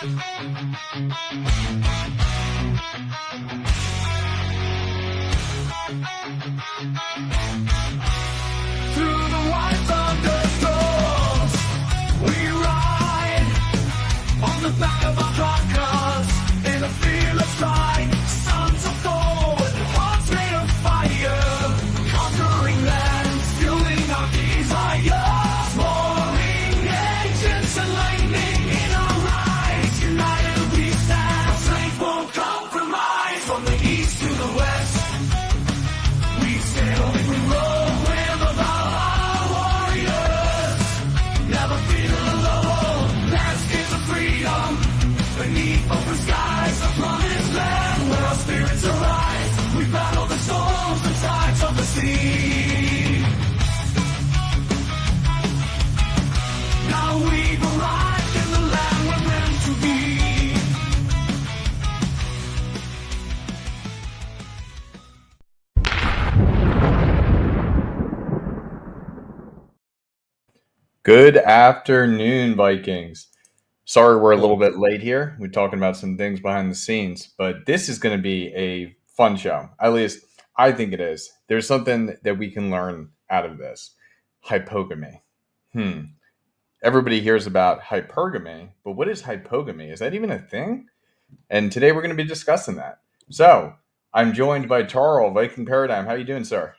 Through the white thunderstorms, we ride on the back of our carcars in a fearless stride. Sons of Thor, hearts made of fire, conquering lands, fueling our desires. Roaring engines and lightning in our eyes, united we stand. Our strength won't compromise. From the east to the west, we sail and we roll. Beneath open skies, a promised land where our spirits arise. We battle the storms and tides of the sea. Now we've arrived in the land we're meant to be. Good afternoon, Vikings. Sorry we're a little bit late here. We're talking about some things behind the scenes, but this is going to be a fun show. At least I think it is. There's something that we can learn out of this. Hypogamy. Everybody hears about hypergamy, but what is hypogamy? Is that even a thing? And today we're going to be discussing that. So I'm joined by Tarl, Viking Paradigm. How are you doing, sir?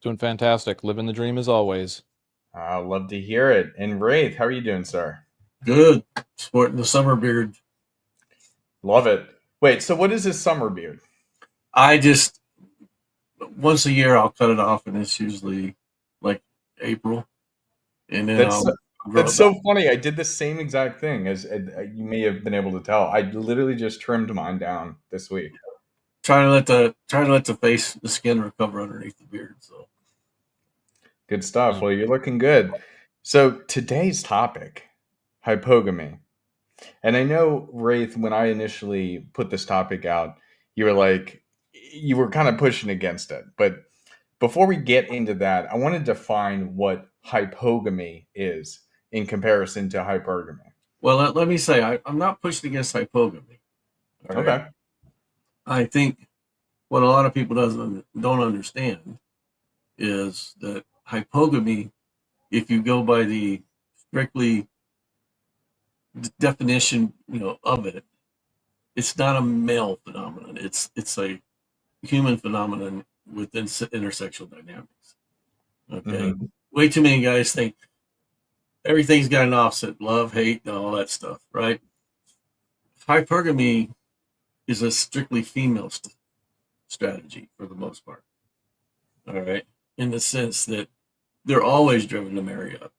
Doing fantastic. Living the dream as always. I love to hear it. And Wraith, how are you doing, sir? Good. Sporting the summer beard. Love it. Wait, so what is this summer beard? I just, once a year, I'll cut it off, and it's usually like April. And then that's so funny. I did the same exact thing, as you may have been able to tell. I literally just trimmed mine down this week. Trying to let the skin recover underneath the beard. So good stuff. Well, you're looking good. So today's topic, hypogamy. And I know, Wraith, when I initially put this topic out, you were kind of pushing against it. But before we get into that, I want to define what hypogamy is in comparison to hypergamy. Well, let me say, I'm not pushing against hypogamy. Right? Okay. I think what a lot of people don't understand is that hypogamy, if you go by the strictly definition, of it, it's not a male phenomenon. It's a human phenomenon within intersexual dynamics. Okay. Mm-hmm. Way too many guys think everything's got an opposite: love, hate, and all that stuff, right? Hypergamy is a strictly female strategy for the most part. All right. In the sense that they're always driven to marry up.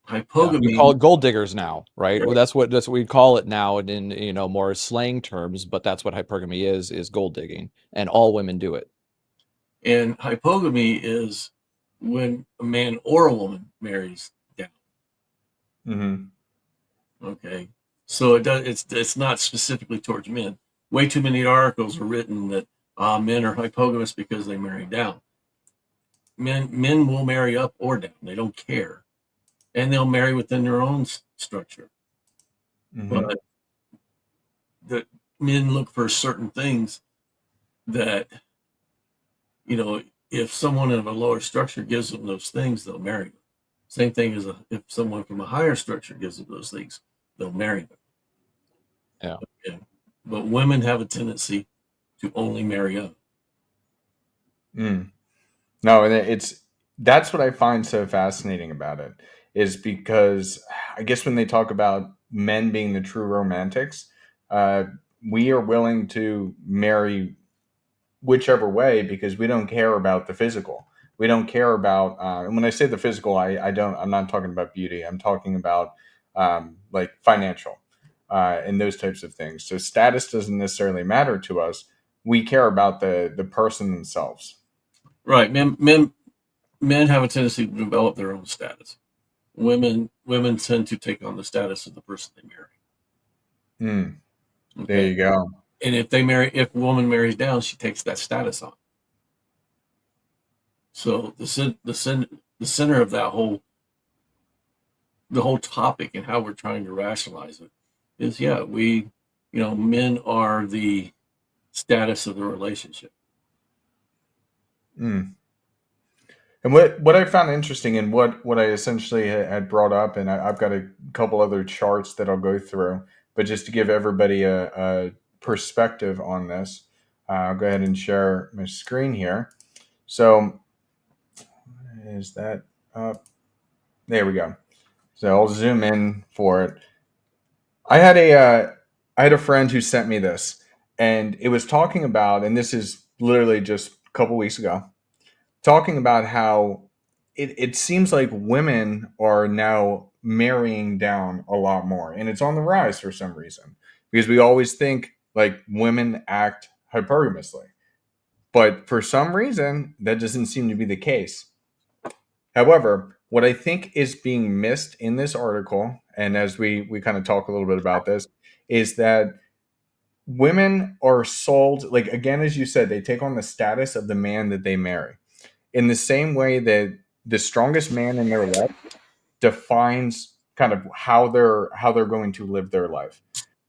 Hypogamy. We call it gold diggers now, right? Well, that's what we call it now in more slang terms, but that's what hypergamy is gold digging, and all women do it. And hypogamy is when a man or a woman marries down. Mm-hmm. Okay. So it's not specifically towards men. Way too many articles are written that men are hypogamous because they marry down. Men will marry up or down. They don't care. And they'll marry within their own structure. Mm-hmm. But the men look for certain things that, if someone in a lower structure gives them those things, they'll marry them. Same thing as if someone from a higher structure gives them those things, they'll marry them. Yeah. Okay. But women have a tendency to only marry up. No, and that's what I find so fascinating about it, is because I guess when they talk about men being the true romantics, we are willing to marry whichever way because we don't care about the physical. We don't care about, and when I say the physical, I'm not talking about beauty. I'm talking about like financial and those types of things. So status doesn't necessarily matter to us. We care about the person themselves. Right. Men have a tendency to develop their own status. Women tend to take on the status of the person they marry. Okay. There you go. And if a woman marries down, she takes that status on. So the center of that whole the whole topic and how we're trying to rationalize it is, yeah, we, men are the status of the relationship. Mm. And what I found interesting, and what I essentially had brought up, and I've got a couple other charts that I'll go through, but just to give everybody a perspective on this, I'll go ahead and share my screen here. So is that up? There we go. So I'll zoom in for it. I had a friend who sent me this, and it was talking about, and this is literally just a couple weeks ago, talking about how it seems like women are now marrying down a lot more, and it's on the rise for some reason, because we always think like women act hypergamously, but for some reason that doesn't seem to be the case. However, what I think is being missed in this article, and as we kind of talk a little bit about this, is that women are sold, like, again, as you said, they take on the status of the man that they marry, in the same way that the strongest man in their life defines kind of how they're going to live their life.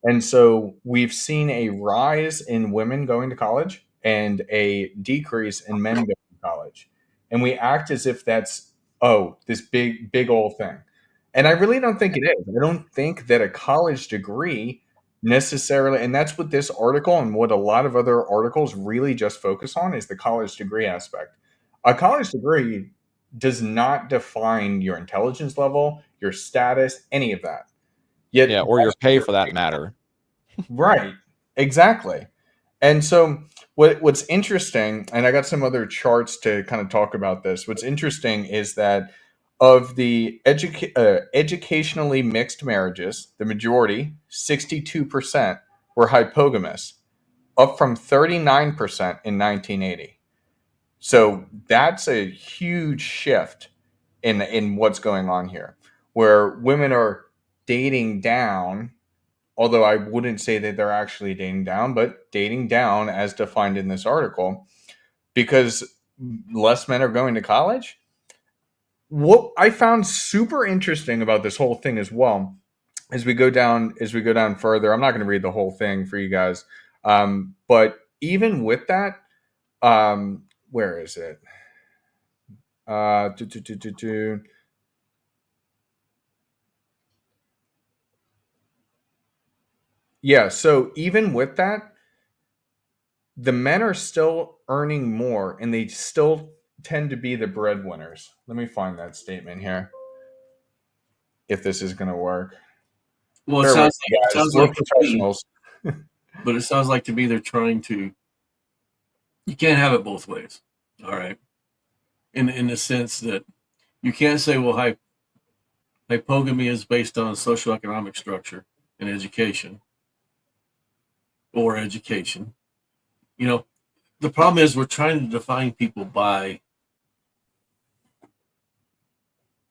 And so we've seen a rise in women going to college and a decrease in men going to college. And we act as if that's, oh, this big old thing. And I really don't think it is. I don't think that a college degree necessarily, and that's what this article and what a lot of other articles really just focus on, is the college degree aspect. A college degree does not define your intelligence level, your status, any of that. Yet, Yeah, or your pay for that matter. right, exactly. And so what's interesting, and I got some other charts to kind of talk about this. What's interesting is that of the educationally mixed marriages, the majority, 62%, were hypogamous, up from 39% in 1980. So that's a huge shift in what's going on here, where women are dating down, although I wouldn't say that they're actually dating down, but dating down as defined in this article, because less men are going to college. What I found super interesting about this whole thing as well, as we go down further, I'm not going to read the whole thing for you guys, but even with that, where is it? Uh, do, do, do, do, do. Yeah, so even with that, the men are still earning more and they still tend to be the breadwinners. Let me find that statement here, if this is going to work. Well, it Bear with sounds me, like, guys. We're professionals. but it sounds like to me they're trying to. You can't have it both ways. All right, in the sense that you can't say, well, hypogamy is based on socioeconomic structure and education, or education. The problem is we're trying to define people by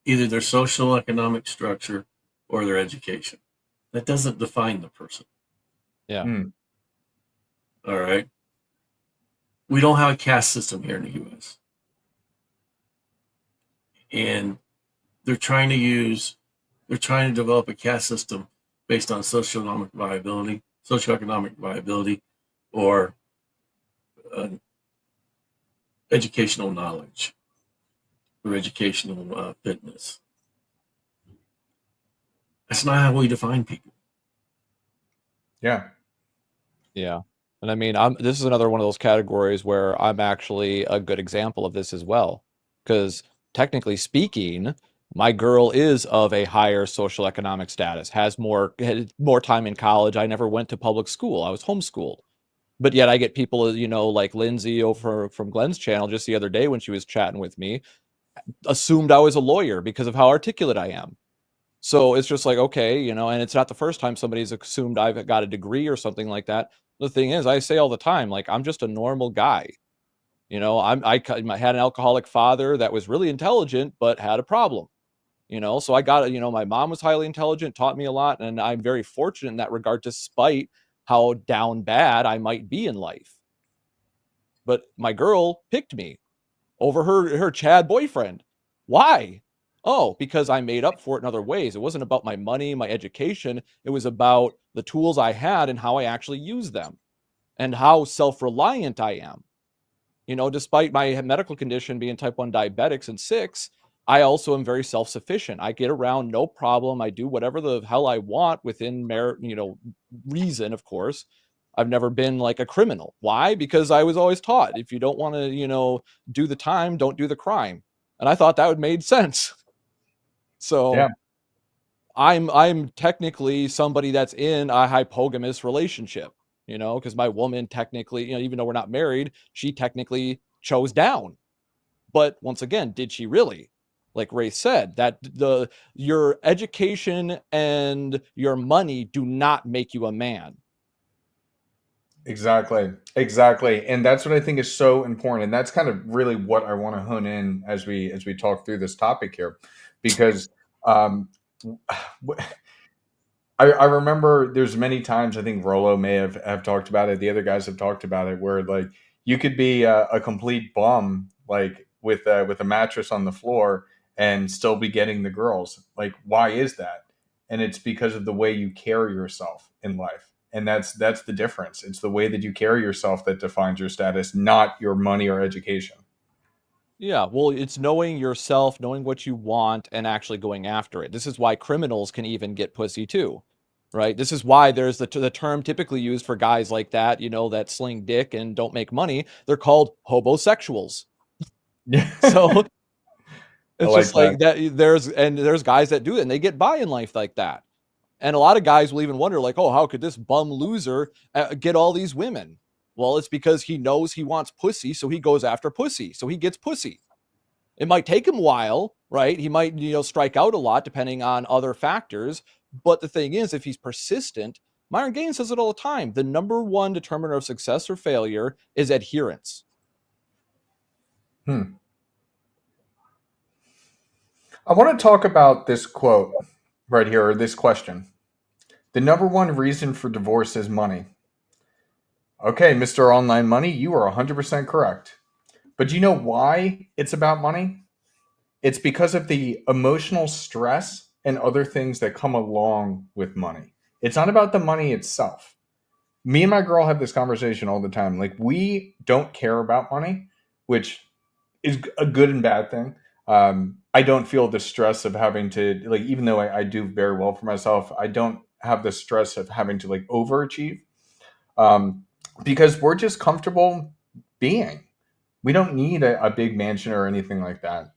either their social economic structure or their education. That doesn't define the person. Yeah. All right. We don't have a caste system here in the U.S. And they're trying to develop a caste system based on socioeconomic viability, or educational knowledge or educational fitness. That's not how we define people. Yeah. Yeah. And I mean, this is another one of those categories where I'm actually a good example of this as well. Because technically speaking, my girl is of a higher social economic status, had more time in college. I never went to public school. I was homeschooled. But yet I get people, like Lindsay over from Glenn's channel just the other day when she was chatting with me, assumed I was a lawyer because of how articulate I am. So it's just like, okay, and it's not the first time somebody's assumed I've got a degree or something like that. The thing is, I say all the time, like, I'm just a normal guy. I had an alcoholic father that was really intelligent, but had a problem. So I got, my mom was highly intelligent, taught me a lot. And I'm very fortunate in that regard, despite how down bad I might be in life. But my girl picked me over her Chad boyfriend. Why? Oh, because I made up for it in other ways. It wasn't about my money, my education. It was about the tools I had and how I actually used them and how self-reliant I am. You know, despite my medical condition being type 1 diabetics and 6, I also am very self-sufficient. I get around no problem. I do whatever the hell I want within reason, of course. I've never been like a criminal. Why? Because I was always taught if you don't want to, do the time, don't do the crime. And I thought that would made sense. So Yeah. I'm technically somebody that's in a hypogamous relationship, because my woman technically, even though we're not married, she technically chose down. But once again, did she really? Like Ray said, that your education and your money do not make you a man. Exactly. And that's what I think is so important. And that's kind of really what I want to hone in as we talk through this topic here. Because I remember there's many times, I think Rolo may have talked about it, the other guys have talked about it, where like you could be a complete bum, like with a mattress on the floor and still be getting the girls. Like, why is that? And it's because of the way you carry yourself in life. And that's the difference. It's the way that you carry yourself that defines your status, not your money or education. Yeah, well, it's knowing yourself, knowing what you want, and actually going after it. This is why criminals can even get pussy too, right? This is why there's the term typically used for guys like that, that sling dick and don't make money. They're called hobosexuals. Yeah. So I it's like just that. like that. There's guys that do it and they get by in life like that. And a lot of guys will even wonder, like, oh, how could this bum loser get all these women? Well, it's because he knows he wants pussy, so he goes after pussy. So he gets pussy. It might take him a while, right? He might, strike out a lot depending on other factors. But the thing is, if he's persistent, Myron Gaines says it all the time. The number one determiner of success or failure is adherence. I want to talk about this quote right here, or this question. The number one reason for divorce is money. Okay, Mr. Online Money, you are 100% correct. But do you know why it's about money? It's because of the emotional stress and other things that come along with money. It's not about the money itself. Me and my girl have this conversation all the time. Like, we don't care about money, which is a good and bad thing. I don't feel the stress of having to, like, even though I do very well for myself, I don't have the stress of having to like overachieve, because we're just comfortable being. We don't need a big mansion or anything like that.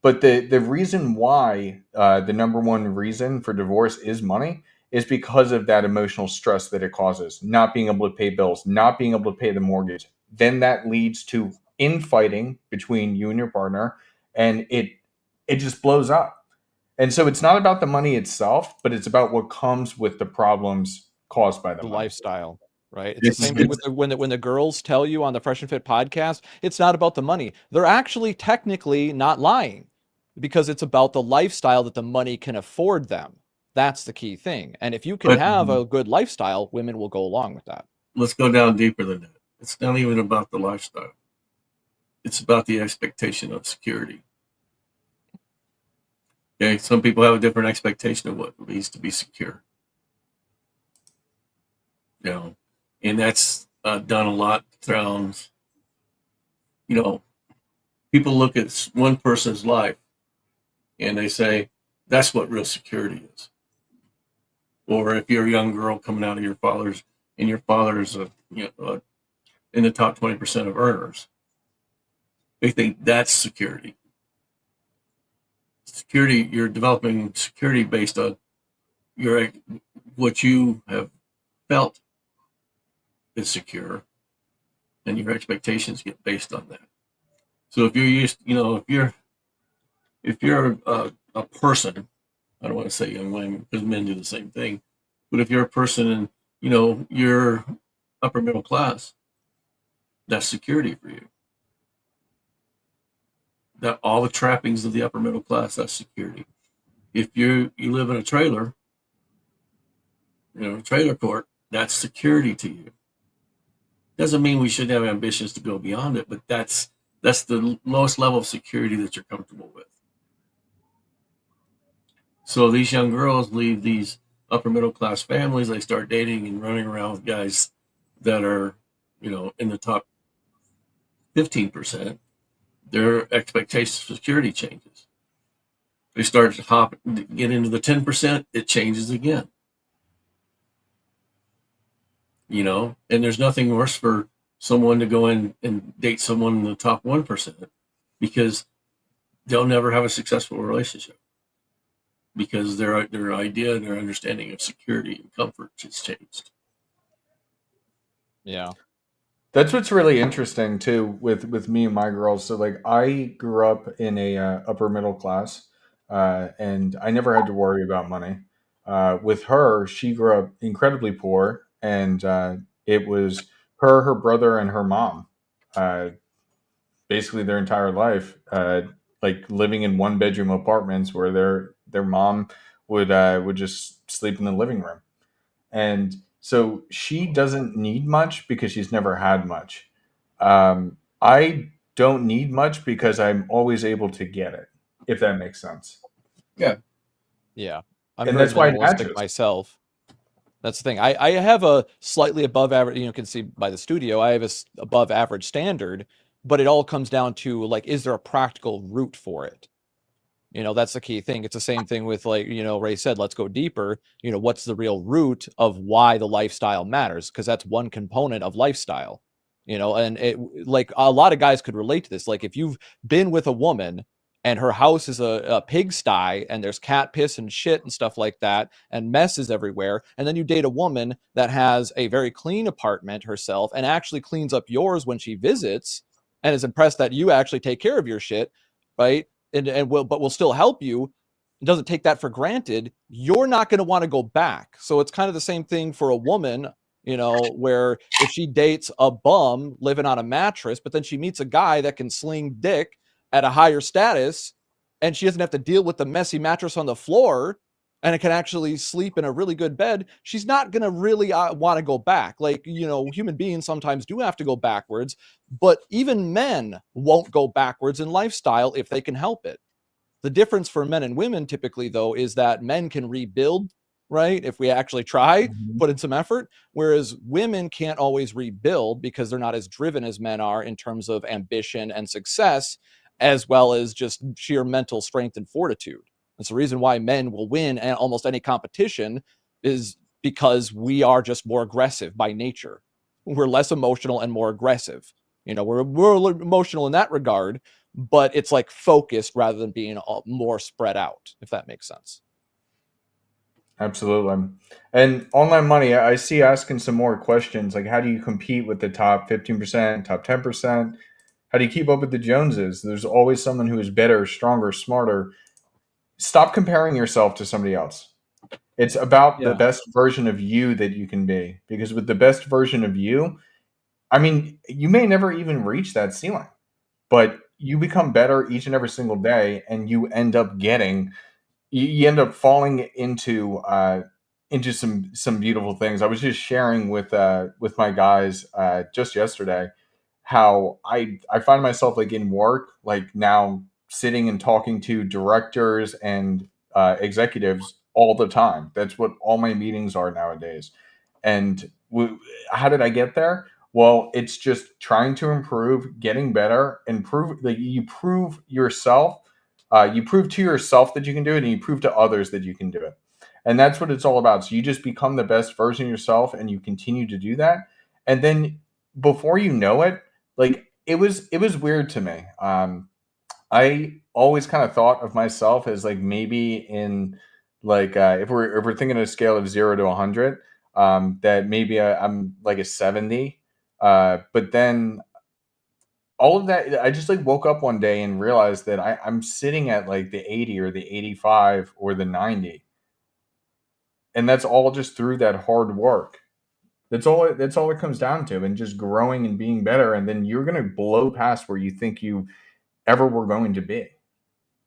But the reason why, the number one reason for divorce is money, is because of that emotional stress that it causes. Not being able to pay bills, not being able to pay the mortgage. Then that leads to infighting between you and your partner, and it just blows up. And so it's not about the money itself, but it's about what comes with the problems caused by the The money. lifestyle, right? It's the same thing with when the girls tell you on the Fresh and Fit podcast, it's not about the money. They're actually technically not lying, because it's about the lifestyle that the money can afford them. That's the key thing. And if you can have a good lifestyle, women will go along with that. Let's go down deeper than that. It's not even about the lifestyle. It's about the expectation of security. Okay, some people have a different expectation of what it means to be secure. And that's done a lot around, people look at one person's life and they say, that's what real security is. Or if you're a young girl coming out of your father's, and your father's in the top 20% of earners, they think that's security. Security, you're developing security based on what you have felt is secure, and your expectations get based on that. So if you're used, if you're a person, I don't want to say young women because men do the same thing, but if you're a person and you're upper middle class, that's security for you. That all the trappings of the upper middle class, that's security. If you live in a trailer, trailer court, that's security to you. Doesn't mean we shouldn't have ambitions to go beyond it, but that's the lowest level of security that you're comfortable with. So these young girls leave these upper middle class families. They start dating and running around with guys that are, in the top 15%. Their expectations for security changes. They start to get into the 10%, it changes again. And there's nothing worse for someone to go in and date someone in the top 1% because they'll never have a successful relationship because their idea and their understanding of security and comfort has changed. Yeah. That's what's really interesting too with me and my girls. So like I grew up in a upper middle class, and I never had to worry about money. With her, she grew up incredibly poor, and it was her, her brother, and her mom, uh, basically their entire life, like living in one bedroom apartments where their mom would just sleep in the living room. And so she doesn't need much because she's never had much. I don't need much because I'm always able to get it, if that makes sense. Yeah. Yeah. I'm And very that's why it minimalistic matches. myself. That's the thing. I have a slightly above average, you can see by the studio, I have a above average standard, but it all comes down to like, is there a practical route for it? That's the key thing. It's the same thing with like, Ray said, let's go deeper. What's the real root of why the lifestyle matters? Because that's one component of lifestyle, and it like a lot of guys could relate to this. Like if you've been with a woman and her house is a pigsty and there's cat piss and shit and stuff like that and messes everywhere, and then you date a woman that has a very clean apartment herself and actually cleans up yours when she visits and is impressed that you actually take care of your shit, right? But will still help you, doesn't take that for granted, you're not going to want to go back. So it's kind of the same thing for a woman, where if she dates a bum living on a mattress, but then she meets a guy that can sling dick at a higher status, and she doesn't have to deal with the messy mattress on the floor, and it can actually sleep in a really good bed, she's not going to really want to go back. Like, human beings sometimes do have to go backwards, but even men won't go backwards in lifestyle if they can help it. The difference for men and women typically, though, is that men can rebuild, right? If we actually try, Mhm. put in some effort, whereas women can't always rebuild because they're not as driven as men are in terms of ambition and success, as well as just sheer mental strength and fortitude. That's the reason why men will win almost any competition, is because we are just more aggressive by nature. We're less emotional and more aggressive. We're emotional in that regard, but it's like focused rather than being more spread out, if that makes sense. Absolutely. And online money, I see asking some more questions like how do you compete with the top 15%, top 10%? How do you keep up with the Joneses? There's always someone who is better, stronger, smarter. Stop comparing yourself to somebody else. It's about the Yeah. best version of you that you can be. Because with the best version of you, I mean, you may never even reach that ceiling, but you become better each and every single day, and you end up you end up falling into some beautiful things. I was just sharing with my guys just yesterday how I find myself like in work, like now sitting and talking to directors and executives all the time. That's what all my meetings are nowadays. And how did I get there? Well, it's just trying to improve, getting better, improve. Like you prove yourself, you prove to yourself that you can do it, and you prove to others that you can do it. And that's what it's all about. So you just become the best version of yourself, and you continue to do that. And then before you know it, like it was weird to me. I always kind of thought of myself as like maybe in like if we're thinking of a scale of 0 to 100, that maybe I'm like a 70. But then all of that, I just like woke up one day and realized that I'm sitting at like the 80 or the 85 or the 90, and that's all just through that hard work. That's all it comes down to, and just growing and being better, and then you're gonna blow past where you think you ever were going to be.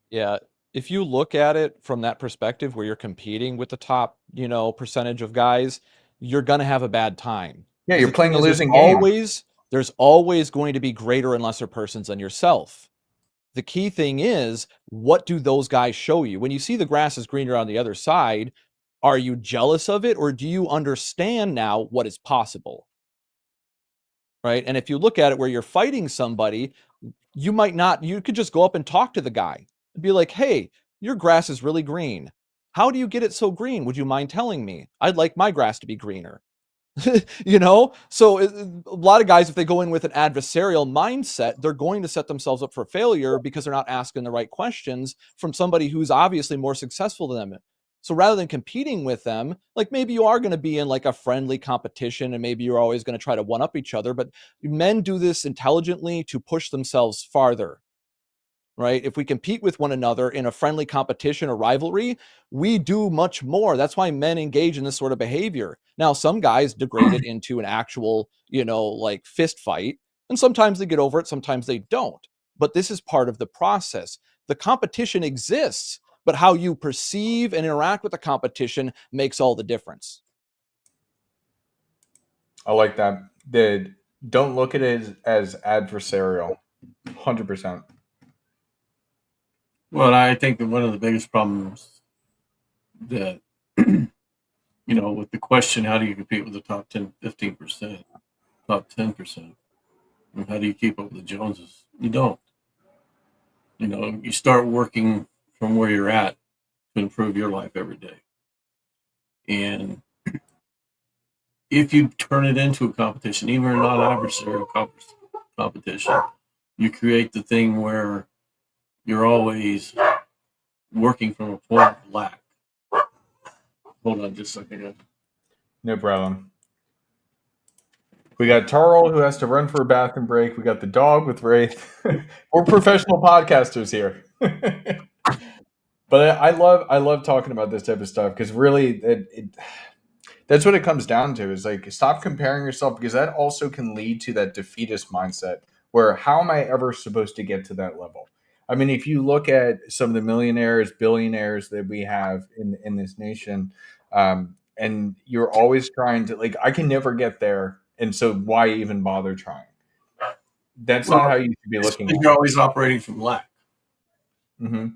Yeah. If you look at it from that perspective where you're competing with the top, percentage of guys, you're going to have a bad time. Yeah, Because you're the thing playing a is, losing game. there's always going to be greater and lesser persons than yourself. The key thing is, what do those guys show you? When you see the grass is greener on the other side, are you jealous of it, or do you understand now what is possible? Right? And if you look at it where you're fighting somebody, you might not, you could just go up and talk to the guy and be like, hey, your grass is really green. How do you get it so green? Would you mind telling me? I'd like my grass to be greener. You know, so a lot of guys, if they go in with an adversarial mindset, they're going to set themselves up for failure because they're not asking the right questions from somebody who's obviously more successful than them. So rather than competing with them, like maybe you are going to be in like a friendly competition and maybe you're always going to try to one up each other, but men do this intelligently to push themselves farther. Right? If we compete with one another in a friendly competition or rivalry, we do much more. That's why men engage in this sort of behavior. Now, some guys degrade it into an actual, you know, like fist fight, and sometimes they get over it, sometimes they don't. But this is part of the process. The competition exists, but how you perceive and interact with the competition makes all the difference. I like that. Don't look at it as adversarial. 100%. Well, I think that one of the biggest problems that, you know, with the question, how do you compete with the top 10, 15%, top 10%? And how do you keep up with the Joneses? You don't. You know, you start working from where you're at to improve your life every day. And if you turn it into a competition, even a non-adversarial competition, you create the thing where you're always working from a point of lack. Hold on just a second, guys. No problem. We got Tarl who has to run for a bathroom break. We got the dog with Wraith. We're professional podcasters here. But I love talking about this type of stuff because really that's what it comes down to is like stop comparing yourself because that also can lead to that defeatist mindset where how am I ever supposed to get to that level? I mean, if you look at some of the millionaires, billionaires that we have in this nation, and you're always trying to like, I can never get there, and so why even bother trying? That's not how you should be looking at You're it. always operating from lack. Mm-hmm.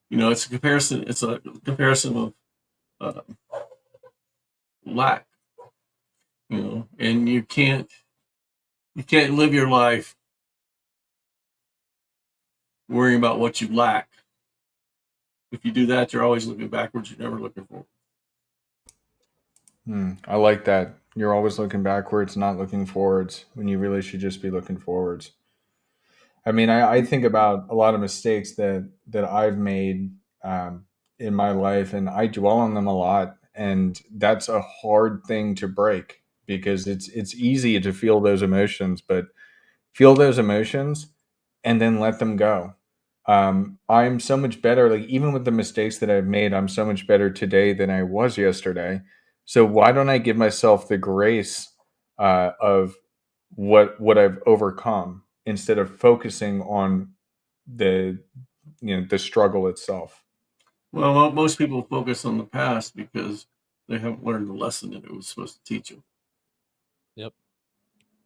You know, it's a comparison. It's a comparison of lack. You know, and you can't live your life worrying about what you lack. If you do that, you're always looking backwards. You're never looking forward. I like that. You're always looking backwards, not looking forwards, when you really should just be looking forwards. I mean, I think about a lot of mistakes that I've made in my life, and I dwell on them a lot. And that's a hard thing to break because it's easy to feel those emotions, but feel those emotions and then let them go. I'm so much better. Like even with the mistakes that I've made, I'm so much better today than I was yesterday. So why don't I give myself the grace of what I've overcome instead of focusing on the the struggle itself? Well, most people focus on the past because they haven't learned the lesson that it was supposed to teach them. Yep.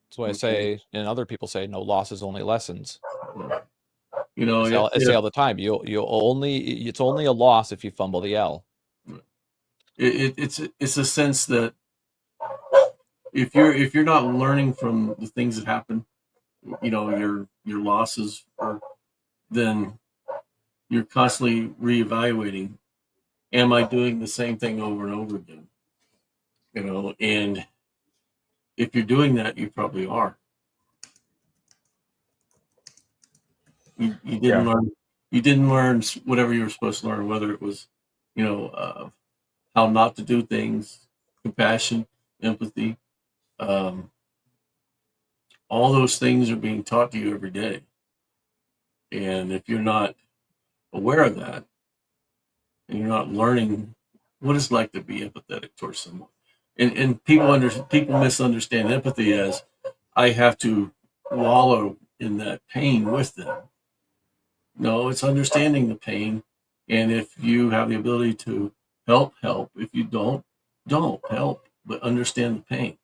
That's why I Okay. say, and other people say, no losses, only lessons. You know, I say all the time, it's only a loss if you fumble the L. it's a sense that if you're not learning from the things that happen, you know, your losses, then you're constantly reevaluating. Am I doing the same thing over and over again? You know, and if you're doing that, you probably are. You didn't Yeah. learn. You didn't learn whatever you were supposed to learn, whether it was, you know, how not to do things, compassion, empathy. All those things are being taught to you every day. And if you're not aware of that, and you're not learning what it's like to be empathetic towards someone, and people misunderstand empathy as I have to wallow in that pain with them. No, it's understanding the pain, and if you have the ability to help. If you don't help, but understand the pain.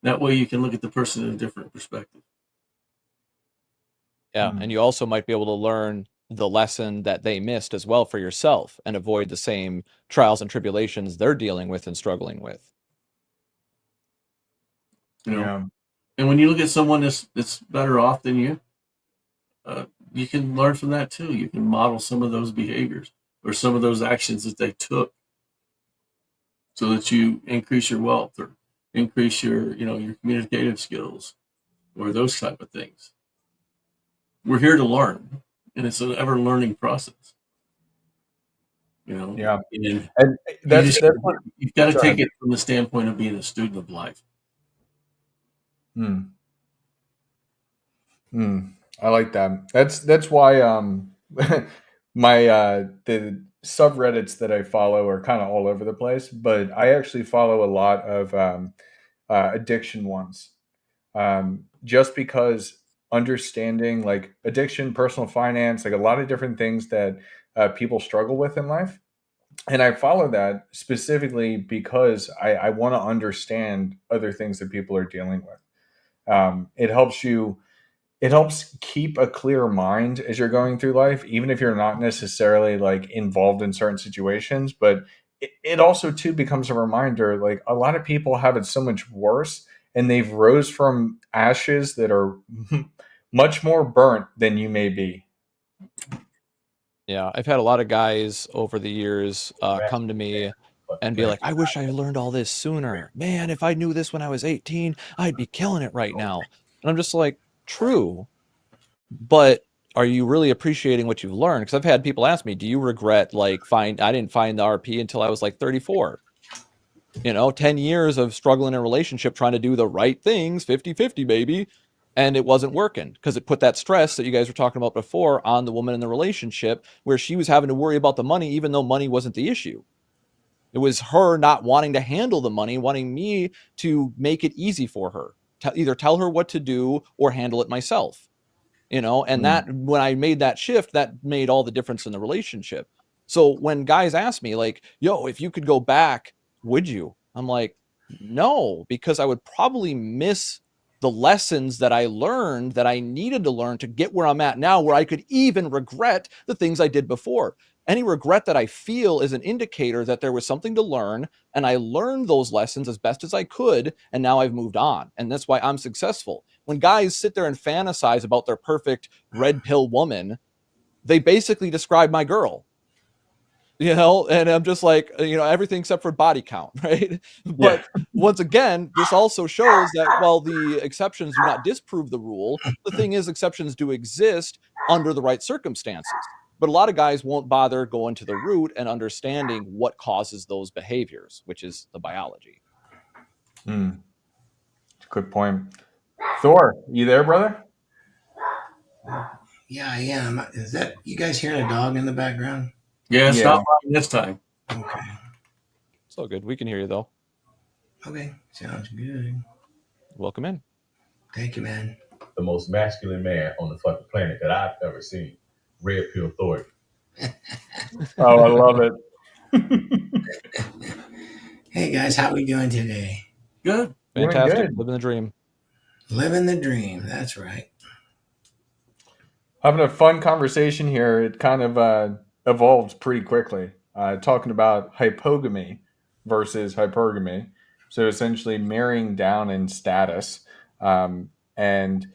That way, you can look at the person in a different perspective. Yeah, and you also might be able to learn the lesson that they missed as well for yourself and avoid the same trials and tribulations they're dealing with and struggling with. You know, Yeah. and when you look at someone that's better off than you can learn from that too. You can model some of those behaviors or some of those actions that they took, so that you increase your wealth or increase your your communicative skills or those type of things. We're here to learn, and it's an ever learning process. Yeah. And And that's what. you've got to Go take ahead. it from the standpoint of being a student of life. Hmm. I like that. That's why my the subreddits that I follow are kind of all over the place, but I actually follow a lot of addiction ones. Just because understanding like addiction, personal finance, like a lot of different things that people struggle with in life. And I follow that specifically because I want to understand other things that people are dealing with. It helps you, it helps keep a clear mind as you're going through life, even if you're not necessarily like involved in certain situations. But it also too becomes a reminder, like a lot of people have it so much worse, and they've rose from ashes that are much more burnt than you may be. Yeah, I've had a lot of guys over the years come to me and be like, I wish I learned all this sooner. Man, if I knew this when I was 18, I'd be killing it right now. And I'm just like, true, but are you really appreciating what you've learned? Because I've had people ask me, do you regret like I didn't find the RP until I was like 34? 10 years of struggling in a relationship trying to do the right things, 50-50, baby. And it wasn't working because it put that stress that you guys were talking about before on the woman in the relationship, where she was having to worry about the money, even though money wasn't the issue. It was her not wanting to handle the money, wanting me to make it easy for her, to either tell her what to do or handle it myself. And Mm. that when I made that shift, that made all the difference in the relationship. So when guys ask me like, yo, if you could go back, would you? I'm like, no, because I would probably miss the lessons that I learned that I needed to learn to get where I'm at now, where I could even regret the things I did before. Any regret that I feel is an indicator that there was something to learn, and I learned those lessons as best as I could, and now I've moved on. And that's why I'm successful. When guys sit there and fantasize about their perfect red pill woman, they basically describe my girl. And I'm just like, everything except for body count, right? Yeah. But once again, this also shows that while the exceptions do not disprove the rule, the thing is, exceptions do exist under the right circumstances. But a lot of guys won't bother going to the root and understanding what causes those behaviors, which is the biology. Good point. Thor, you there, brother? Yeah, I am. Is that you guys hearing a dog in the background? Yeah, it's Yeah. not mine this time. Okay. So good. We can hear you, though. Okay. Sounds good. Welcome in. Thank you, man. The most masculine man on the fucking planet that I've ever seen. Red Pill Thor. Oh, I love it. Hey guys, how we doing today? Good. Doing Fantastic. good. Living the dream. Living the dream. That's right. Having a fun conversation here. It kind of evolved pretty quickly. Talking about hypogamy versus hypergamy. So essentially marrying down in status. And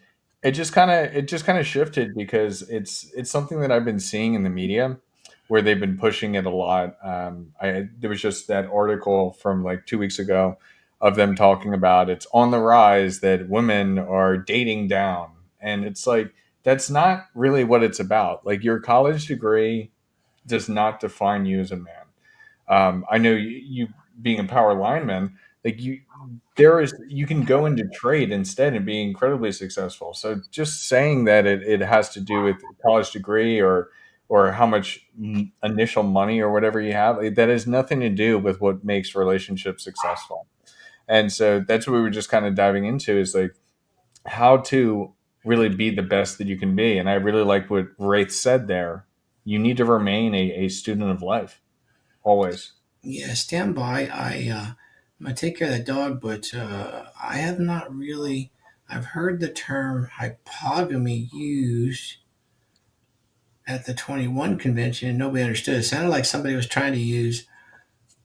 it just kind of shifted because it's something that I've been seeing in the media where they've been pushing it a lot. There was just that article from like 2 weeks ago of them talking about it's on the rise that women are dating down, and it's like that's not really what it's about. Like your college degree does not define you as a man. I know you being a power lineman, like you can go into trade instead and be incredibly successful. So just saying that it has to do with college degree or how much initial money or whatever you have, like, that has nothing to do with what makes relationships successful. And so that's what we were just kind of diving into is like how to really be the best that you can be. And I really like what Wraith said there. You need to remain a student of life always. Yeah, stand by. I'm gonna take care of the dog, but I have not really. I've heard the term hypogamy used, at the 21 convention and nobody understood. It sounded like somebody was trying to use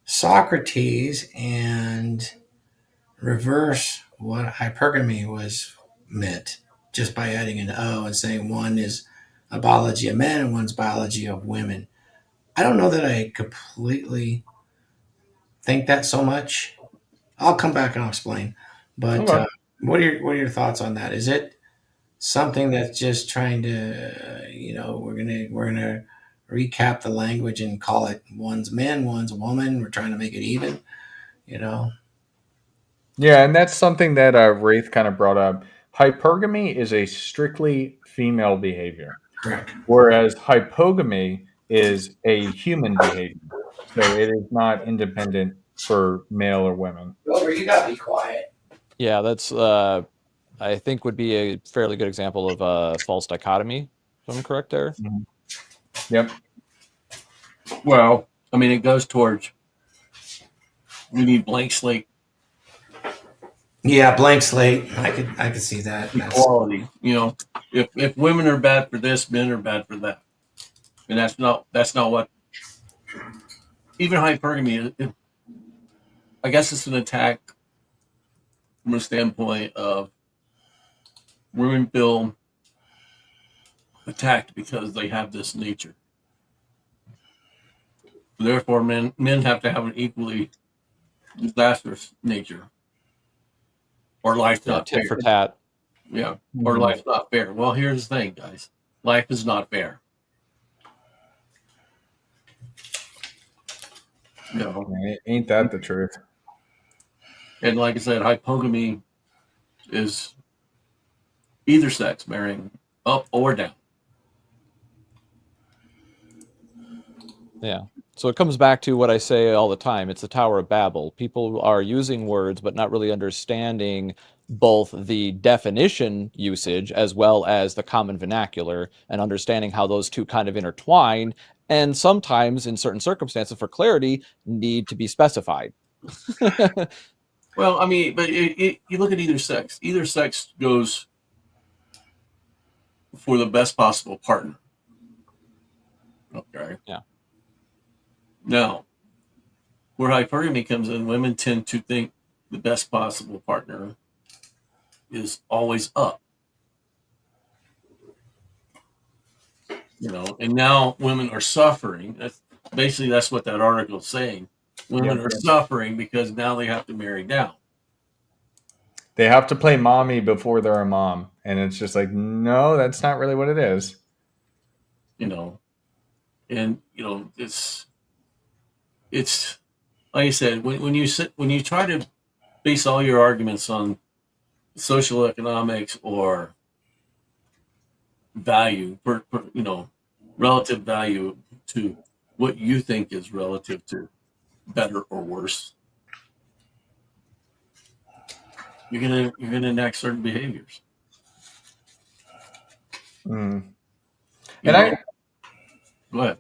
Socrates and reverse what hypergamy was meant just by adding an O and saying one is a biology of men and one's biology of women. I don't know that I completely think that so much. I'll come back and I'll explain. But Okay. what are your thoughts on that? Is it something that's just trying to, we're gonna recap the language and call it one's man, one's woman. We're trying to make it even, you know? Yeah, and that's something that Wraith kind of brought up. Hypergamy is a strictly female behavior, Correct. whereas hypogamy is a human behavior. So it is not independent for male or women. Wilbur, you gotta be quiet. Yeah, that's I think would be a fairly good example of a false dichotomy, if I'm correct there. Mhm. Yep. Well, I mean, it goes towards we need blank slate Yeah, blank slate. I could see that. equality. You know, if women are bad for this, men are bad for that, and that's not what even hypergamy. I guess it's an attack from a standpoint of women feel attacked because they have this nature. Therefore, men have to have an equally disastrous nature, or life's Yeah, not tit fair. for tat. Yeah, or Mhm. life's not fair. Well, here's the thing, guys. Life is not fair. You know, Ain't that the truth? and like I said, hypogamy is either sex marrying up or down. Yeah. So it comes back to what I say all the time. It's the Tower of Babel. People are using words, but not really understanding both the definition usage as well as the common vernacular and understanding how those two kind of intertwine. And sometimes, in certain circumstances, for clarity, need to be specified. Well, I mean, but you look at either sex. Either sex goes for the best possible partner. Okay. Yeah. Now, where hypergamy comes in, women tend to think the best possible partner is always up. You know, and now women are suffering. That's what that article is saying. Women are suffering because now they have to marry down. They have to play mommy before they're a mom, and it's just like, no, that's not really what it is. You know, and it's like I said, when you try to base all your arguments on social economics or value, relative value to what you think is relative to better or worse, you're gonna enact certain behaviors. Mm. You And know, I, go ahead.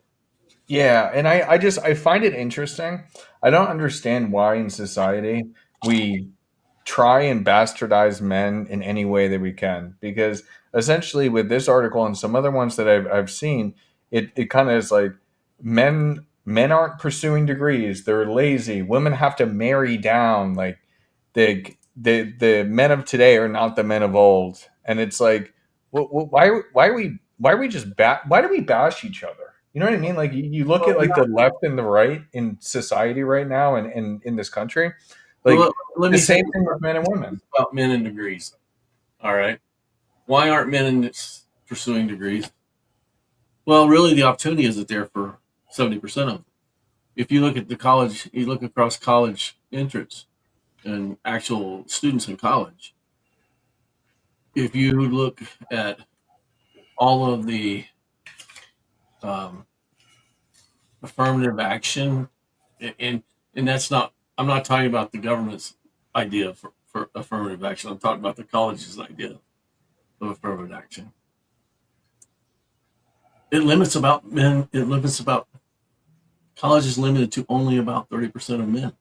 yeah, and I find it interesting. I don't understand why in society we try and bastardize men in any way that we can, because essentially with this article and some other ones that I've seen, it kind of is like men aren't pursuing degrees, they're lazy. Women have to marry down. Like the men of today are not the men of old, and it's like, why do we bash each other? You know what I mean? Like you look at like the left and the right in society right now, and in this country, like Well, let the me say same thing with men and women. about men and degrees. All right, why aren't men pursuing degrees? Well, really, the opportunity isn't there for 70% of them. If you look at the college, you look across college entrance and actual students in college. If you look at all of the um, affirmative action, and that's not. I'm not talking about the government's idea for affirmative action. I'm talking about the college's idea of affirmative action. It limits about men. It limits about college is limited to only about 30% of men.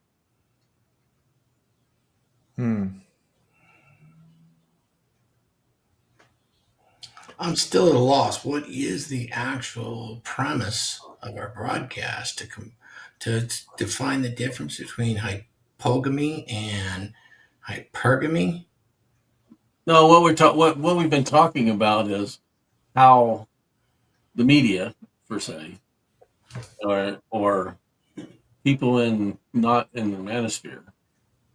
I'm still at a loss. What is the actual premise of our broadcast to define the difference between hypogamy and hypergamy? No, what we've been talking about is how the media, per se, or people not in the manosphere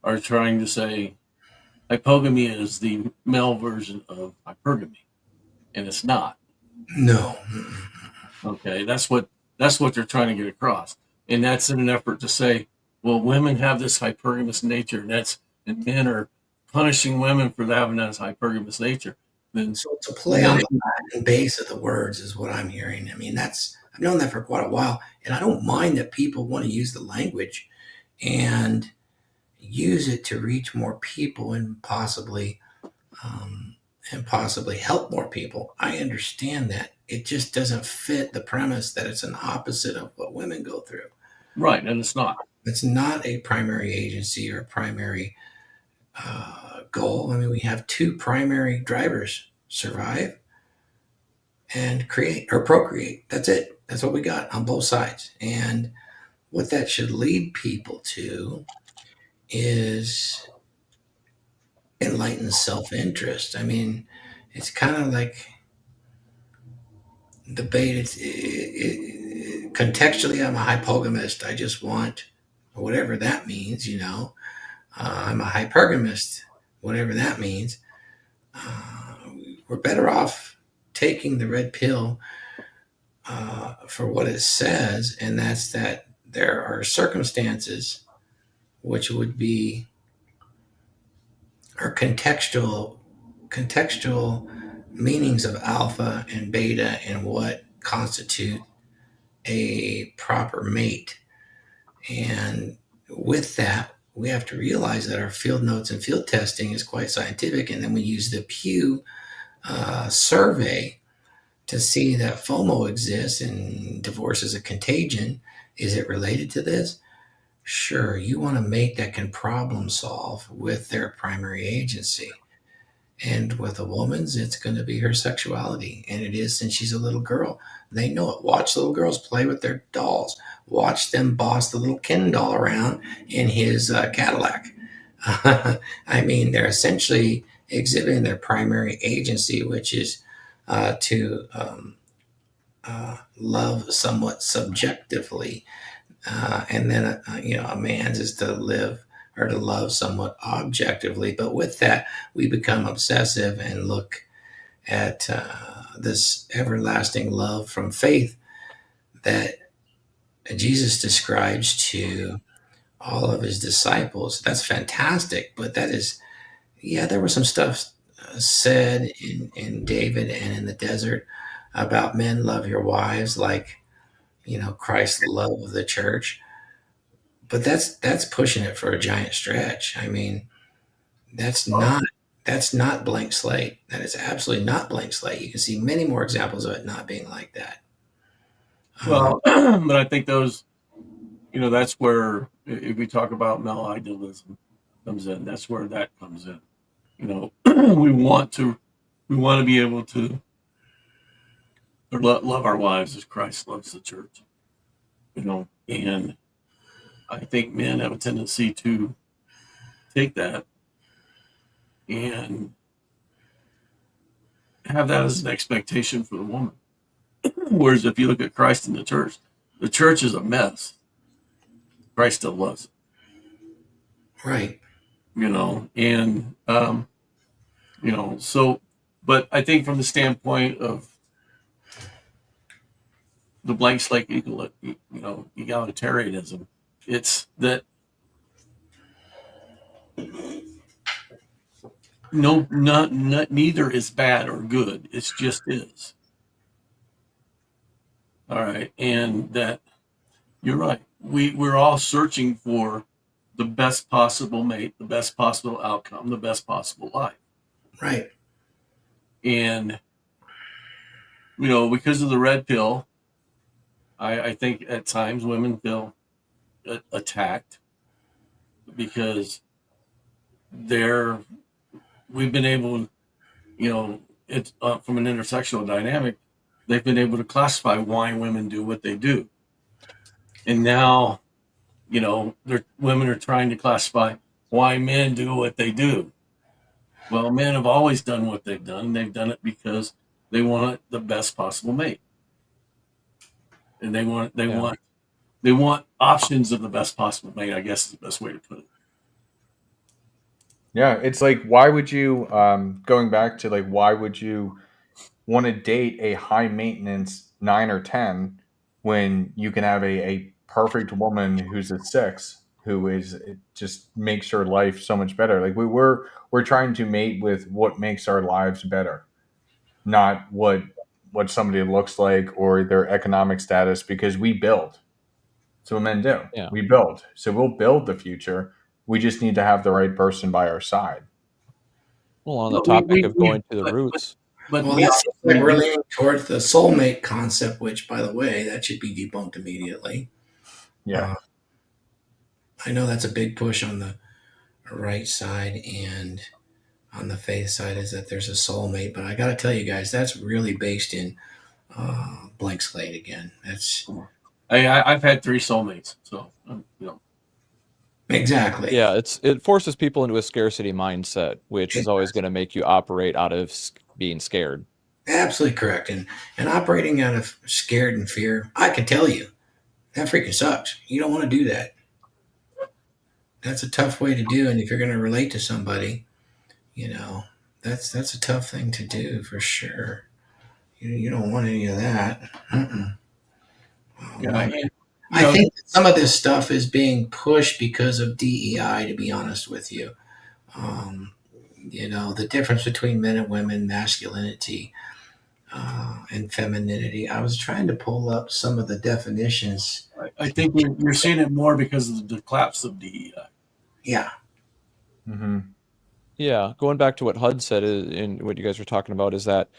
are trying to say hypogamy is the male version of hypergamy, and it's not. No. Okay, that's what they're trying to get across, and that's in an effort to say, well, women have this hypergamous nature, and men are punishing women for having that hypergamous nature. Then So it's a play on the Latin base of the words, is what I'm hearing. I mean, I've known that for quite a while, and I don't mind that people want to use the language and use it to reach more people um, and possibly help more people. I understand that. It just doesn't fit the premise that it's an opposite of what women go through. right, and it's not. It's not a primary agency or a primary goal. I mean, we have two primary drivers: survive and create or procreate. That's it. That's what we got on both sides. And what that should lead people to is enlightened self interest. I mean, it's kind of like debate. Contextually, I'm a hypogamist. I just want whatever that means, you know. I'm a hypergamist, whatever that means. Uh, we're better off taking the red pill for what it says, and that's that there are circumstances which would be or contextual meanings of alpha and beta and what constitute a proper mate. And with that, we have to realize that our field notes and field testing is quite scientific. And then we use the Pew survey to see that FOMO exists and divorce is a contagion. Is it related to this? Sure, you want a mate that can problem solve with their primary agency. And with a woman's, it's going to be her sexuality. And it is since she's a little girl. They know it. Watch little girls play with their dolls. Watch them boss the little Ken doll around in his Cadillac. I mean, they're essentially exhibiting their primary agency, which is to love somewhat subjectively. And then, a man's is to live or to love somewhat objectively. But with that, we become obsessive and look at this everlasting love from faith that Jesus describes to all of his disciples. That's fantastic. But that is, yeah, there was some stuff said in David and in the desert about men love your wives like, Christ loved the church. But that's pushing it for a giant stretch. I mean, that's not that's not blank slate. That is absolutely not blank slate. You can see many more examples of it not being like that. Well, but I think those, that's where if we talk about male idealism comes in. That's where that comes in. We want to be able to love our wives as Christ loves the church. And I think men have a tendency to take that and have that as an expectation for the woman. Whereas if you look at Christ and the church is a mess. Christ still loves it. Right. And so, but I think from the standpoint of the blank slate egalitarianism, it's that neither is bad or good. It's just is. All right. And that you're right. We're all searching for the best possible mate, the best possible outcome, the best possible life. Right. And, because of the red pill, I think at times women feel attacked because we've been able, it's from an intersectional dynamic, they've been able to classify why women do what they do. And now, women are trying to classify why men do what they do. Well, men have always done what they've done, and they've done it because they want the best possible mate. And they want options of the best possible mate, I guess is the best way to put it. Yeah, it's like, why would you, going back to like, why would you want to date a high maintenance 9 or 10 when you can have a perfect woman who's a 6, who is, it just makes her life so much better. Like we're trying to mate with what makes our lives better, not what somebody looks like or their economic status, because we build. So what men do. Yeah. We build. So we'll build the future. We just need to have the right person by our side. Well, on the But we- topic we- of we- going to the but- roots, But Well, we that seems like we're do- leaning towards the soulmate concept, which, by the way, that should be debunked immediately. Yeah. I know that's a big push on the right side and on the faith side, is that there's a soulmate. But I got to tell you guys, that's really based in blank slate again. That's I've had 3 soulmates, so exactly. yeah, it forces people into a scarcity mindset, which is always going to make you operate out of being scared. Absolutely correct. And operating out of scared and fear, I can tell you, that freaking sucks. You don't want to do that. That's a tough way to do. And if you're going to relate to somebody, that's a tough thing to do for sure. You don't want any of that. I think that some of this stuff is being pushed because of DEI, to be honest with you. The difference between men and women, masculinity, and femininity. I was trying to pull up some of the definitions. I think you're seeing it more because of the collapse of DEI. Yeah. Mm-hmm. Yeah, going back to what HUD said in what you guys were talking about is that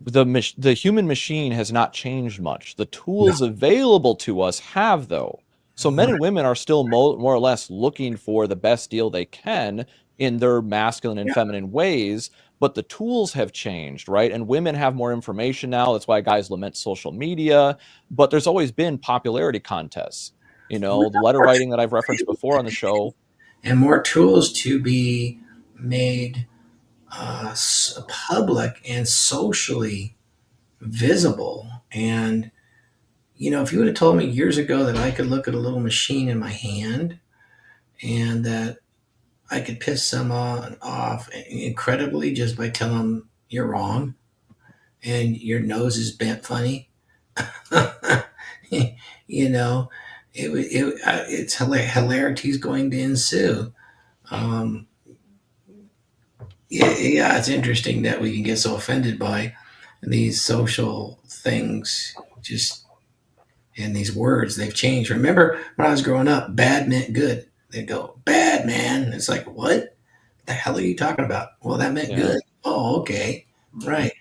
the human machine has not changed much. The tools available to us have, though. So men and women are still more or less looking for the best deal they can in their masculine and feminine ways, but the tools have changed, right? And women have more information now. That's why guys lament social media, but there's always been popularity contests. The letter writing that I've referenced before on the show. And more tools to be made public and socially visible. And, if you would have told me years ago that I could look at a little machine in my hand and that I could piss someone off incredibly just by telling them you're wrong and your nose is bent funny, it's hilarity is going to ensue. It's interesting that we can get so offended by these social things, just in these words. They've changed. Remember when I was growing up, bad meant good. They'd go, bad man. It's like, what the hell are you talking about? Well, that meant good. Oh, okay. Right.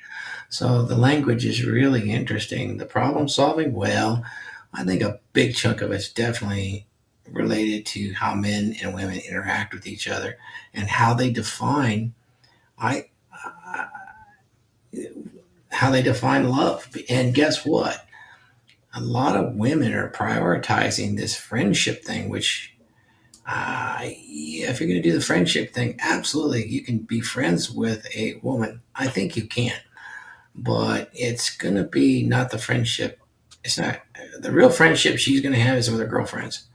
So the language is really interesting. The problem solving, well, I think a big chunk of it's definitely related to how men and women interact with each other and how they define how they define love. And guess what? A lot of women are prioritizing this friendship thing, which if you're going to do the friendship thing, absolutely, you can be friends with a woman. I think you can, but it's going to be not the friendship. It's not the real friendship she's going to have is with her girlfriends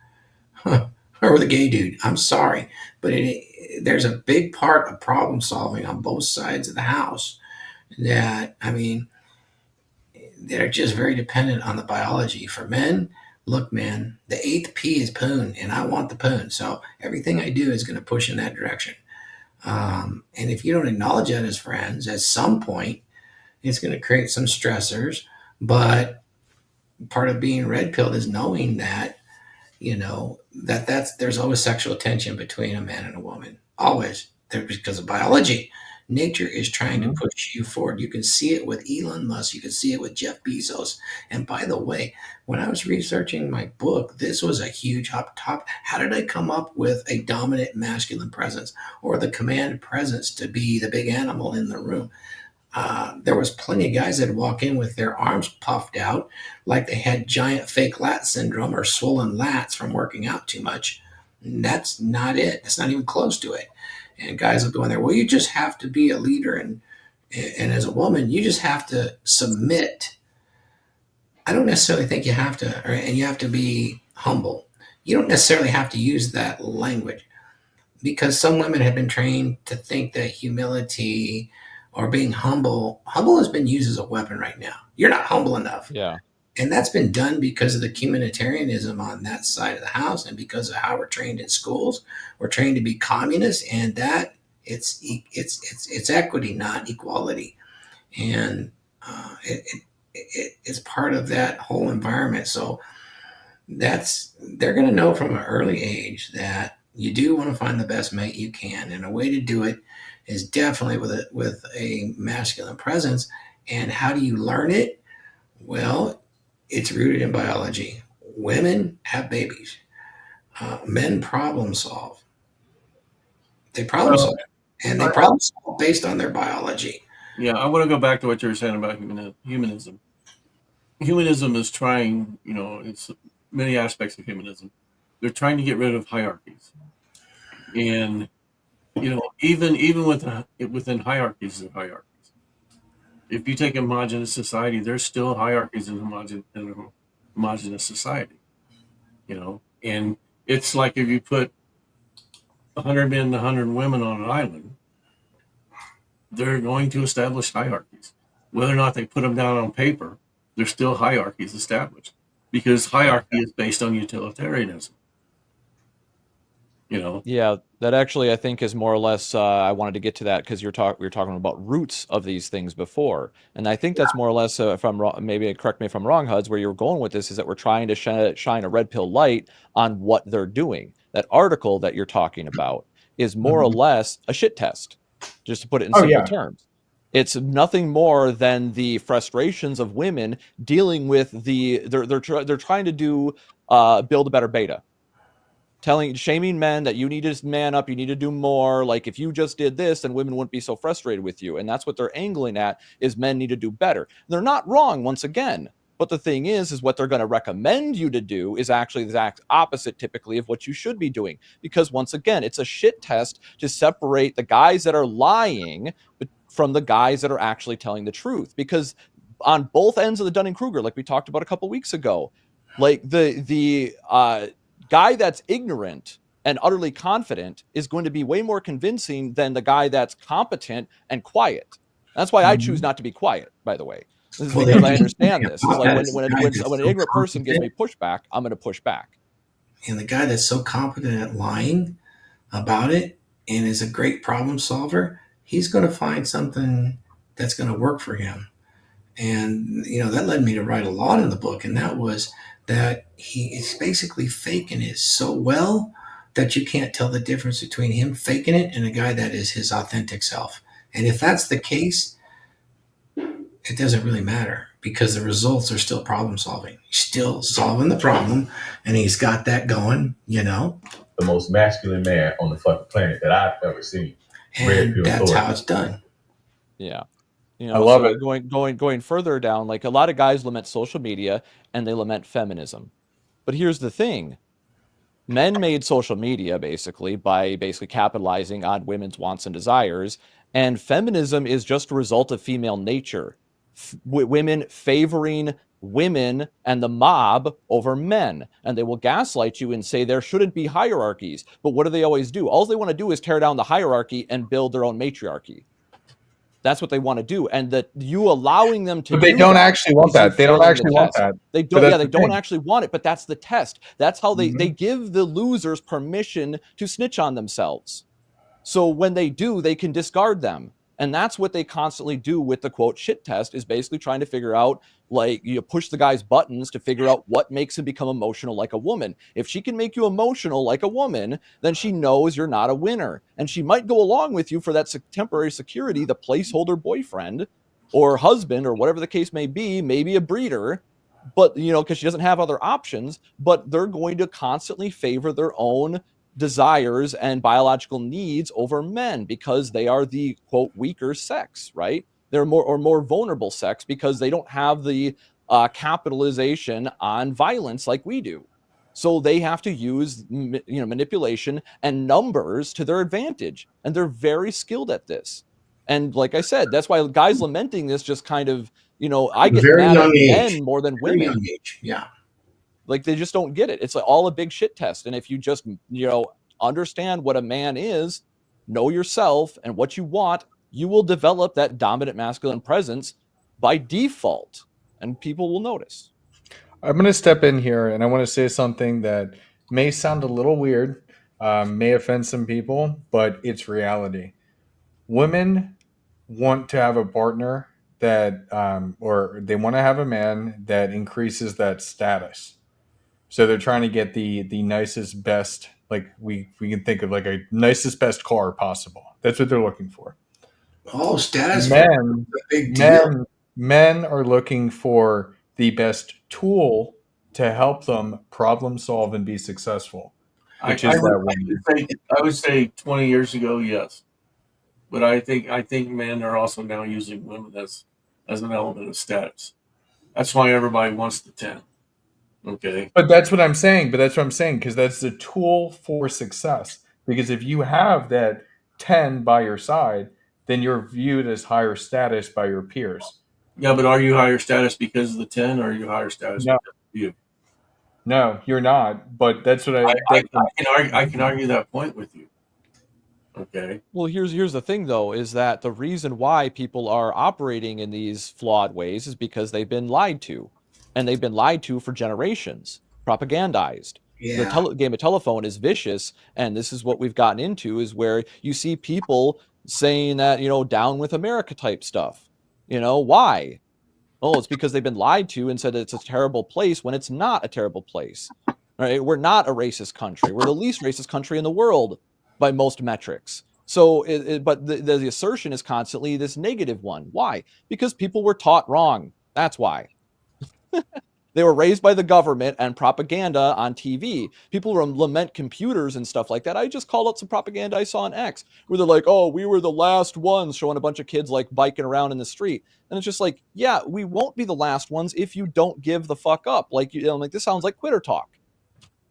or with a gay dude. I'm sorry, but there's a big part of problem solving on both sides of the house that, they're just very dependent on the biology. For men, look, man, the 8th P is poon, and I want the poon. So everything I do is going to push in that direction. And if you don't acknowledge that as friends, at some point, it's going to create some stressors. But part of being red pilled is knowing that, there's always sexual tension between a man and a woman. Always. Because of biology. Nature is trying to push you forward. You can see it with Elon Musk. You can see it with Jeff Bezos. And by the way, when I was researching my book, this was a huge hot topic. How did I come up with a dominant masculine presence or the command presence to be the big animal in the room? There was plenty of guys that walk in with their arms puffed out like they had giant fake lat syndrome or swollen lats from working out too much. And that's not it. That's not even close to it. And guys will go in there, well, you just have to be a leader. And as a woman, you just have to submit. I don't necessarily think you have to, and you have to be humble. You don't necessarily have to use that language because some women have been trained to think that humility or being humble has been used as a weapon right now. You're not humble enough. Yeah. And that's been done because of the communitarianism on that side of the house and because of how we're trained in schools. We're trained to be communists, and that it's equity, not equality. And it's part of that whole environment. So they're going to know from an early age that you do want to find the best mate you can, and a way to do it is definitely with a masculine presence. And how do you learn it? Well, it's rooted in biology. Women have babies. Men problem solve. They problem solve, and they problem solve based on their biology. Yeah, I want to go back to what you were saying about humanism. Humanism is trying, it's many aspects of humanism. They're trying to get rid of hierarchies, and even within hierarchies, there are hierarchies. If you take a homogenous society, there's still hierarchies in a homogenous society. And it's like if you put 100 men and 100 women on an island, they're going to establish hierarchies. Whether or not they put them down on paper, there's still hierarchies established because hierarchy is based on utilitarianism. Yeah, that actually I think is more or less. I wanted to get to that because we were talking about roots of these things before, and I think that's more or less. If I'm wrong, maybe correct me if I'm wrong, Huds. Where you're going with this is that we're trying to shine a red pill light on what they're doing. That article that you're talking about is more or less a shit test, just to put it in simple terms. It's nothing more than the frustrations of women dealing with they're trying to do build a better beta. Shaming men that you need to man up, you need to do more. Like if you just did this, then women wouldn't be so frustrated with you. And that's what they're angling at is men need to do better. They're not wrong once again. But the thing is what they're going to recommend you to do is actually the exact opposite typically of what you should be doing. Because once again, it's a shit test to separate the guys that are lying from the guys that are actually telling the truth. Because on both ends of the Dunning-Kruger, like we talked about a couple weeks ago, like the guy that's ignorant and utterly confident is going to be way more convincing than the guy that's competent and quiet. That's why I choose not to be quiet, by the way. This is because I understand this. It's like when an ignorant person gives me pushback, I'm going to push back. And the guy that's so competent at lying about it and is a great problem solver, he's going to find something that's going to work for him. And, that led me to write a lot in the book. And that was that he is basically faking it so well that you can't tell the difference between him faking it and a guy that is his authentic self. And if that's the case, it doesn't really matter because the results are still problem solving. He's still solving the problem and he's got that going, The most masculine man on the fucking planet that I've ever seen. And that's how it's done. Yeah. I love it. Going further down, like a lot of guys lament social media and they lament feminism. But here's the thing. Men made social media by capitalizing on women's wants and desires. And feminism is just a result of female nature. Women favoring women and the mob over men. And they will gaslight you and say there shouldn't be hierarchies. But what do they always do? All they want to do is tear down the hierarchy and build their own matriarchy. That's what they want to do, and that you allowing them to. But they don't actually want that. They don't actually want that. They don't. Yeah, they don't actually want it. But that's the test. That's how they give the losers permission to snitch on themselves. So when they do, they can discard them, and that's what they constantly do with the quote shit test. Is basically trying to figure out, like, you push the guy's buttons to figure out what makes him become emotional like a woman. If she can make you emotional like a woman, then she knows you're not a winner. And she might go along with you for that temporary security, the placeholder boyfriend or husband or whatever the case may be, maybe a breeder, but, because she doesn't have other options, but they're going to constantly favor their own desires and biological needs over men because they are the quote weaker sex, right? They're more vulnerable sex because they don't have the capitalization on violence like we do. So they have to use manipulation and numbers to their advantage, and they're very skilled at this. And like I said, that's why guys lamenting this just kind of, I get Very mad at young age. men more than Very women. young age. Yeah. Like they just don't get it. It's like all a big shit test. And if you just, understand what a man is, know yourself and what you want, you will develop that dominant masculine presence by default, and people will notice. I'm going to step in here and I want to say something that may sound a little weird, may offend some people, but it's reality. Women want to have a partner that, or they want to have a man that increases that status. So they're trying to get the nicest, best, like we can think of like a nicest, best car possible. That's what they're looking for. Oh, status Men, for a big deal. men are looking for the best tool to help them problem solve and be successful, which is that woman. I would say 20 years ago, yes, but I think men are also now using women as an element of status. That's why everybody wants the 10. Okay. But that's what I'm saying. Because that's the tool for success. Because if you have that 10 by your side, then you're viewed as higher status by your peers. Yeah, but are you higher status because of the 10, or are you higher status No. because of you? No, you're not. But that's what I can argue that point with you. Okay. Well, here's the thing, though, is that the reason why people are operating in these flawed ways is because they've been lied to. And they've been lied to for generations, propagandized. Yeah. The game of telephone is vicious, and this is what we've gotten into, is where you see people saying that, down with America type stuff. Why? Oh, it's because they've been lied to and said that it's a terrible place when it's not a terrible place. Right? We're not a racist country. We're the least racist country in the world by most metrics. So, but the assertion is constantly this negative one. Why? Because people were taught wrong. That's why. They were raised by the government and propaganda on TV. People lament computers and stuff like that. I just called out some propaganda I saw on X where they're like, oh, we were the last ones, showing a bunch of kids like biking around in the street. And it's just like, yeah, we won't be the last ones if you don't give the fuck up. Like, like this sounds like quitter talk.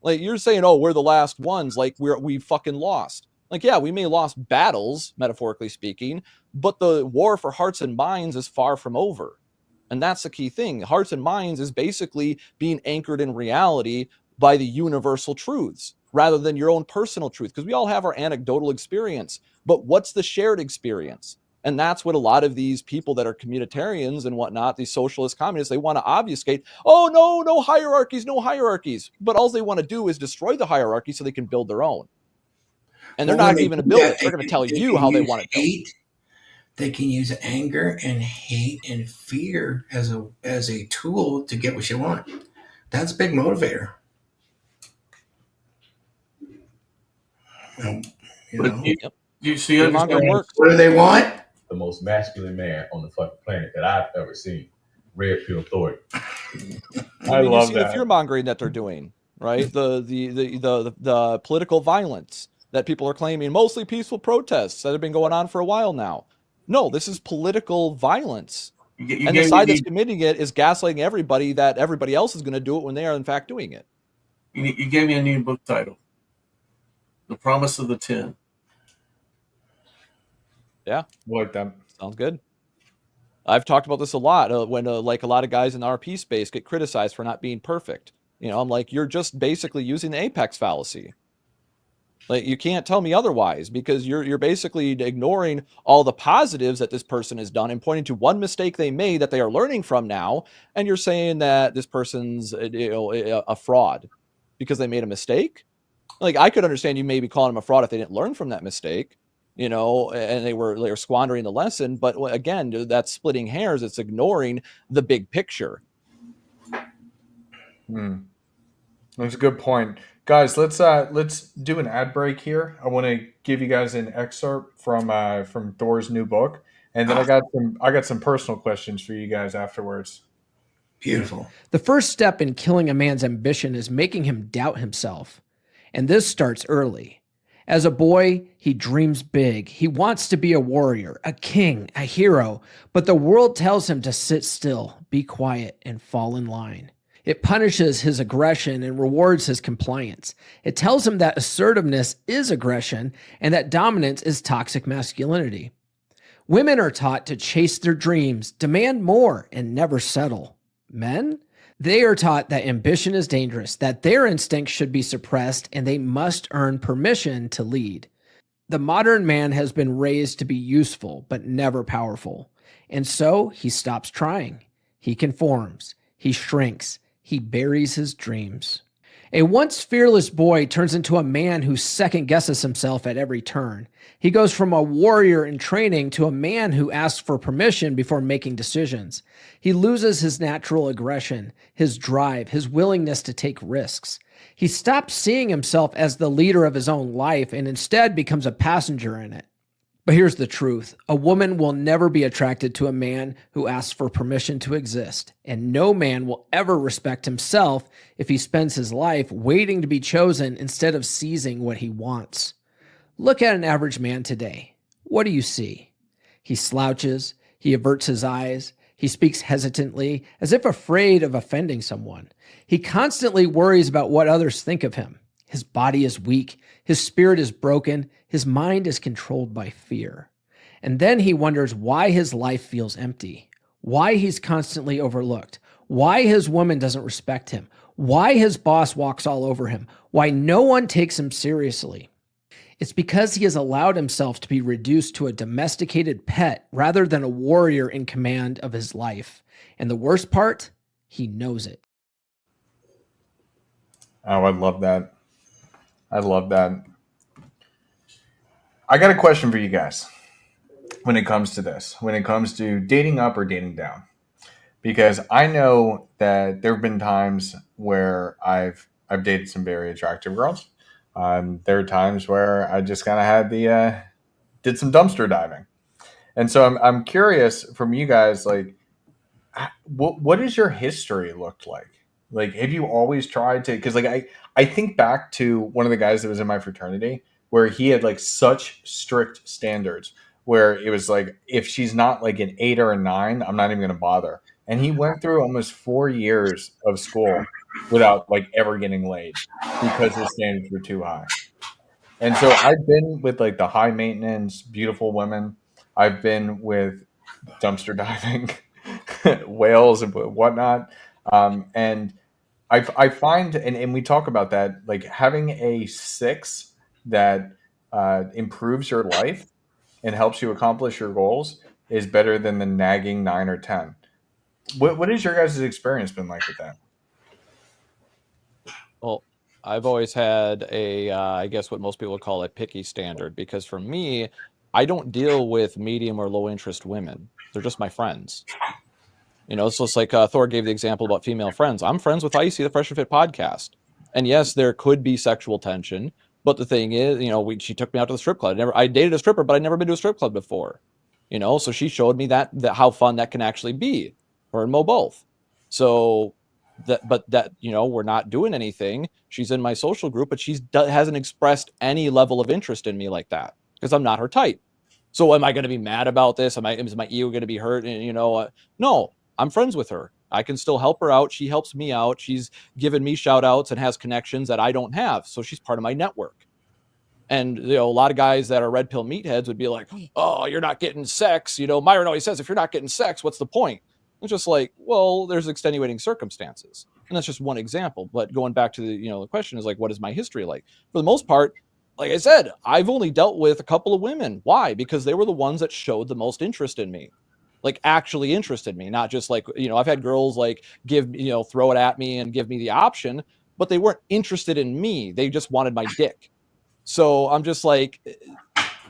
Like you're saying, oh, we're the last ones. Like we fucking lost. Like, yeah, we may have lost battles, metaphorically speaking, but the war for hearts and minds is far from over. And that's the key thing. Hearts and minds is basically being anchored in reality by the universal truths rather than your own personal truth. Because we all have our anecdotal experience, but what's the shared experience? And that's what a lot of these people that are communitarians and whatnot, these socialist communists, they want to obfuscate. Oh, no hierarchies, no hierarchies. But all they want to do is destroy the hierarchy so they can build their own. And they're not even going to build it. They're going to tell you how they want it built. They can use anger and hate and fear as a tool to get what you want. That's a big motivator. You see, what do they want? The most masculine man on the fucking planet that I've ever seen. Red Pill Thor. I love you see that. The fear mongering that they're doing, right? The political violence that people are claiming, mostly peaceful protests that have been going on for a while now. No, this is political violence. And the side that's committing it is gaslighting everybody that everybody else is going to do it when they are in fact doing it. You gave me a new book title. The Promise of the 10. Yeah. Like that. Sounds good. I've talked about this a lot when like a lot of guys in the RP space get criticized for not being perfect. I'm like, you're just basically using the apex fallacy. Like you can't tell me otherwise because you're basically ignoring all the positives that this person has done and pointing to one mistake they made that they are learning from now, and you're saying that this person's a fraud because they made a mistake. Like I could understand you maybe calling them a fraud if they didn't learn from that mistake, and they were squandering the lesson. But again, that's splitting hairs. It's ignoring the big picture. That's a good point. Guys, let's do an ad break here. I want to give you guys an excerpt from Thor's new book, and then I got some personal questions for you guys afterwards. Beautiful. The first step in killing a man's ambition is making him doubt himself, and this starts early. As a boy, he dreams big. He wants to be a warrior, a king, a hero, but the world tells him to sit still, be quiet, and fall in line. It punishes his aggression and rewards his compliance. It tells him that assertiveness is aggression and that dominance is toxic masculinity. Women are taught to chase their dreams, demand more, and never settle. Men? They are taught that ambition is dangerous, that their instincts should be suppressed, and they must earn permission to lead. The modern man has been raised to be useful, but never powerful. And so he stops trying. He conforms. He shrinks. He buries his dreams. A once fearless boy turns into a man who second guesses himself at every turn. He goes from a warrior in training to a man who asks for permission before making decisions. He loses his natural aggression, his drive, his willingness to take risks. He stops seeing himself as the leader of his own life and instead becomes a passenger in it. But here's the truth. A woman will never be attracted to a man who asks for permission to exist, and no man will ever respect himself if he spends his life waiting to be chosen instead of seizing what he wants. Look at an average man today. What do you see? He slouches, he averts his eyes, he speaks hesitantly, as if afraid of offending someone. He constantly worries about what others think of him. His body is weak, his spirit is broken, his mind is controlled by fear. And then he wonders why his life feels empty, why he's constantly overlooked, why his woman doesn't respect him, why his boss walks all over him, why no one takes him seriously. It's because he has allowed himself to be reduced to a domesticated pet rather than a warrior in command of his life. And the worst part, he knows it. Oh, I love that. I love that. I got a question for you guys when it comes to this, when it comes to dating up or dating down. Because I know that there have been times where I've dated some very attractive girls. There are times where I just kind of had did some dumpster diving. And so I'm curious from you guys, like, what does your history look like? Like, have you always tried to, because like I think back to one of the guys that was in my fraternity where he had like such strict standards where it was like, if she's not like an 8 or a 9, I'm not even going to bother. And he went through almost 4 years of school without like ever getting laid because his standards were too high. And so I've been with like the high maintenance, beautiful women. I've been with dumpster diving whales and whatnot. And I find, and we talk about that, like having a 6 that improves your life and helps you accomplish your goals is better than the nagging 9 or 10. What has your guys' experience been like with that? Well, I've always had I guess what most people would call a picky standard, because for me, I don't deal with medium or low interest women. They're just my friends. You know, it's just like Thor gave the example about female friends. I'm friends with Icy, the Fresh and Fit podcast. And yes, there could be sexual tension. But the thing is, you know, she took me out to the strip club. I dated a stripper, but I'd never been to a strip club before. You know, so she showed me that how fun that can actually be. Her and Mo both. So that you know, we're not doing anything. She's in my social group, but she hasn't expressed any level of interest in me like that because I'm not her type. So am I going to be mad about this? Is my ego going to be hurt? And, you know, no, I'm friends with her. I can still help her out. She helps me out. She's given me shout outs and has connections that I don't have. So she's part of my network. And, you know, a lot of guys that are red pill meatheads would be like, oh, you're not getting sex. You know, Myron always says, if you're not getting sex, what's the point? It's just like, well, there's extenuating circumstances. And that's just one example. But going back to the question is like, what is my history like? For the most part, like I said, I've only dealt with a couple of women. Why? Because they were the ones that showed the most interest in me. Like actually interested me, not just like, you know, I've had girls like throw it at me and give me the option, but they weren't interested in me. They just wanted my dick. So I'm just like,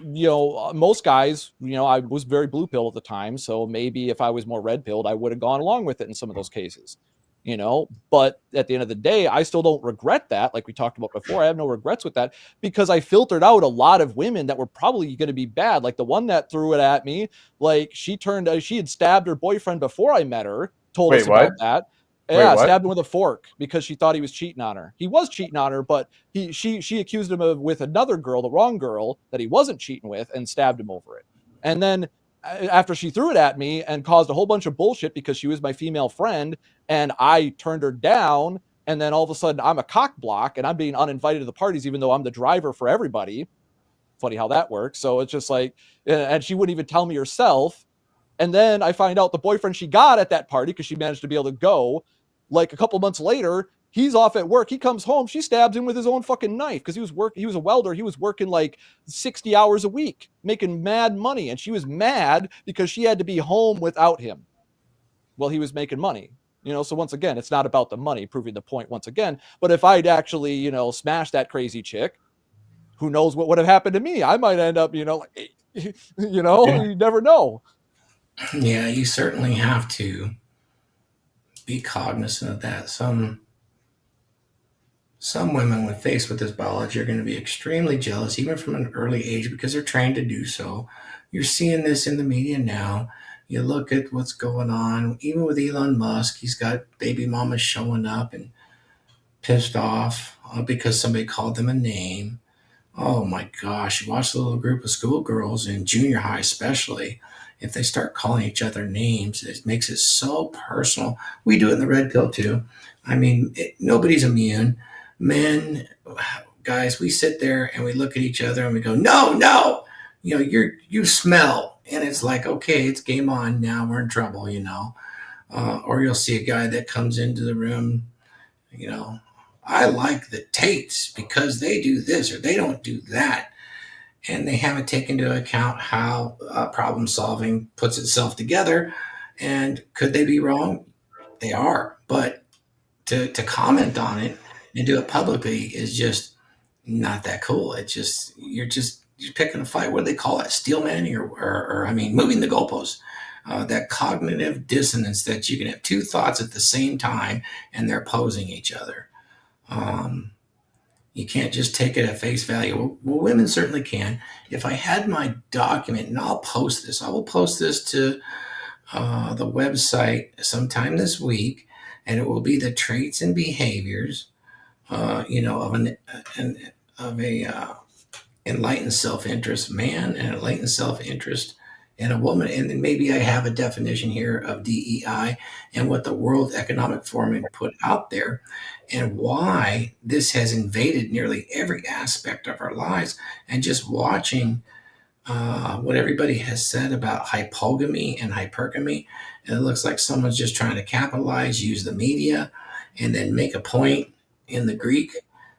you know, most guys, you know, I was very blue pill at the time. So maybe if I was more red pilled, I would have gone along with it in some of those cases, you know, but at the end of the day, I still don't regret that. Like we talked about before, I have no regrets with that because I filtered out a lot of women that were probably going to be bad. Like the one that threw it at me, like she had stabbed her boyfriend before I met her, told us about that. Yeah, what? stabbed him with a fork because she thought he was cheating on her. He was cheating on her, but she accused him of with another girl, the wrong girl that he wasn't cheating with, and stabbed him over it. And then after she threw it at me and caused a whole bunch of bullshit because she was my female friend, and I turned her down, and then all of a sudden I'm a cock block and I'm being uninvited to the parties even though I'm the driver for everybody. Funny how that works. So it's just like, and she wouldn't even tell me herself. And then I find out the boyfriend she got at that party, because she managed to be able to go, like a couple months later, he's off at work. He comes home. She stabs him with his own fucking knife because he was a welder. He was working like 60 hours a week, making mad money. And she was mad because she had to be home without him while he was making money. So once again, it's not about the money, proving the point once again. But if I'd actually, smashed that crazy chick, who knows what would have happened to me? I might end up, like, you never know. Yeah, you certainly have to be cognizant of that. Some women, when faced with this biology, are going to be extremely jealous, even from an early age, because they're trained to do so. You're seeing this in the media now. You look at what's going on, even with Elon Musk. He's got baby mamas showing up and pissed off because somebody called them a name. Oh my gosh, you watch the little group of schoolgirls in junior high, especially, if they start calling each other names, it makes it so personal. We do it in the red pill too. I mean, nobody's immune. Men, guys, we sit there and we look at each other and we go, no, no, you smell. And it's like, okay, it's game on now. We're in trouble, or you'll see a guy that comes into the room, I like the Tates because they do this or they don't do that. And they haven't taken into account how problem solving puts itself together. And could they be wrong? They are. But to comment on it and do it publicly is just not that cool. It's just, you're picking a fight. What do they call it? Steel manning or moving the goalposts. That cognitive dissonance that you can have two thoughts at the same time and they're opposing each other. You can't just take it at face value. Well, women certainly can. If I had my document, and I'll post this, I will post this to the website sometime this week, and it will be the traits and behaviors, of a enlightened self-interest man and enlightened self-interest in a woman. And then maybe I have a definition here of DEI and what the World Economic Forum put out there and why this has invaded nearly every aspect of our lives. And just watching what everybody has said about hypogamy and hypergamy, and it looks like someone's just trying to capitalize, use the media, and then make a point in the Greek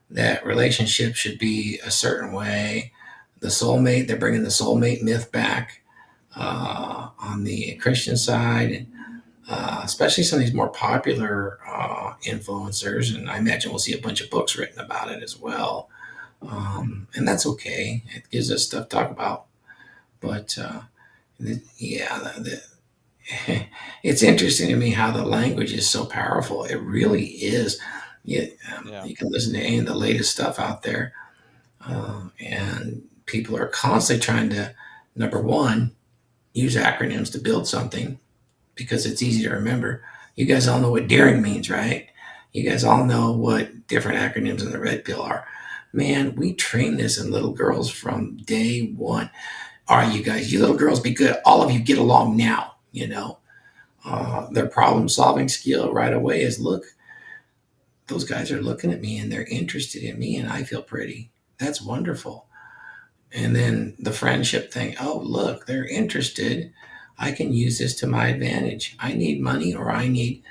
that relationships should be a certain way. The soulmate, they're bringing the soulmate myth back on the Christian side, and especially some of these more popular influencers. And I imagine we'll see a bunch of books written about it as well. And that's okay. It gives us stuff to talk about. But it's interesting to me how the language is so powerful. It really is. You can listen to any of the latest stuff out there. And people are constantly trying to, number one, use acronyms to build something because it's easy to remember. You guys all know what daring means, right? You guys all know what different acronyms in the red pill are. Man, we train this in little girls from day one. All right, you guys, you little girls, be good. All of you get along now, Their problem solving skill right away is, look, those guys are looking at me and they're interested in me and I feel pretty. That's wonderful. And then the friendship thing. Oh, look, they're interested. I can use this to my advantage. I need money or I need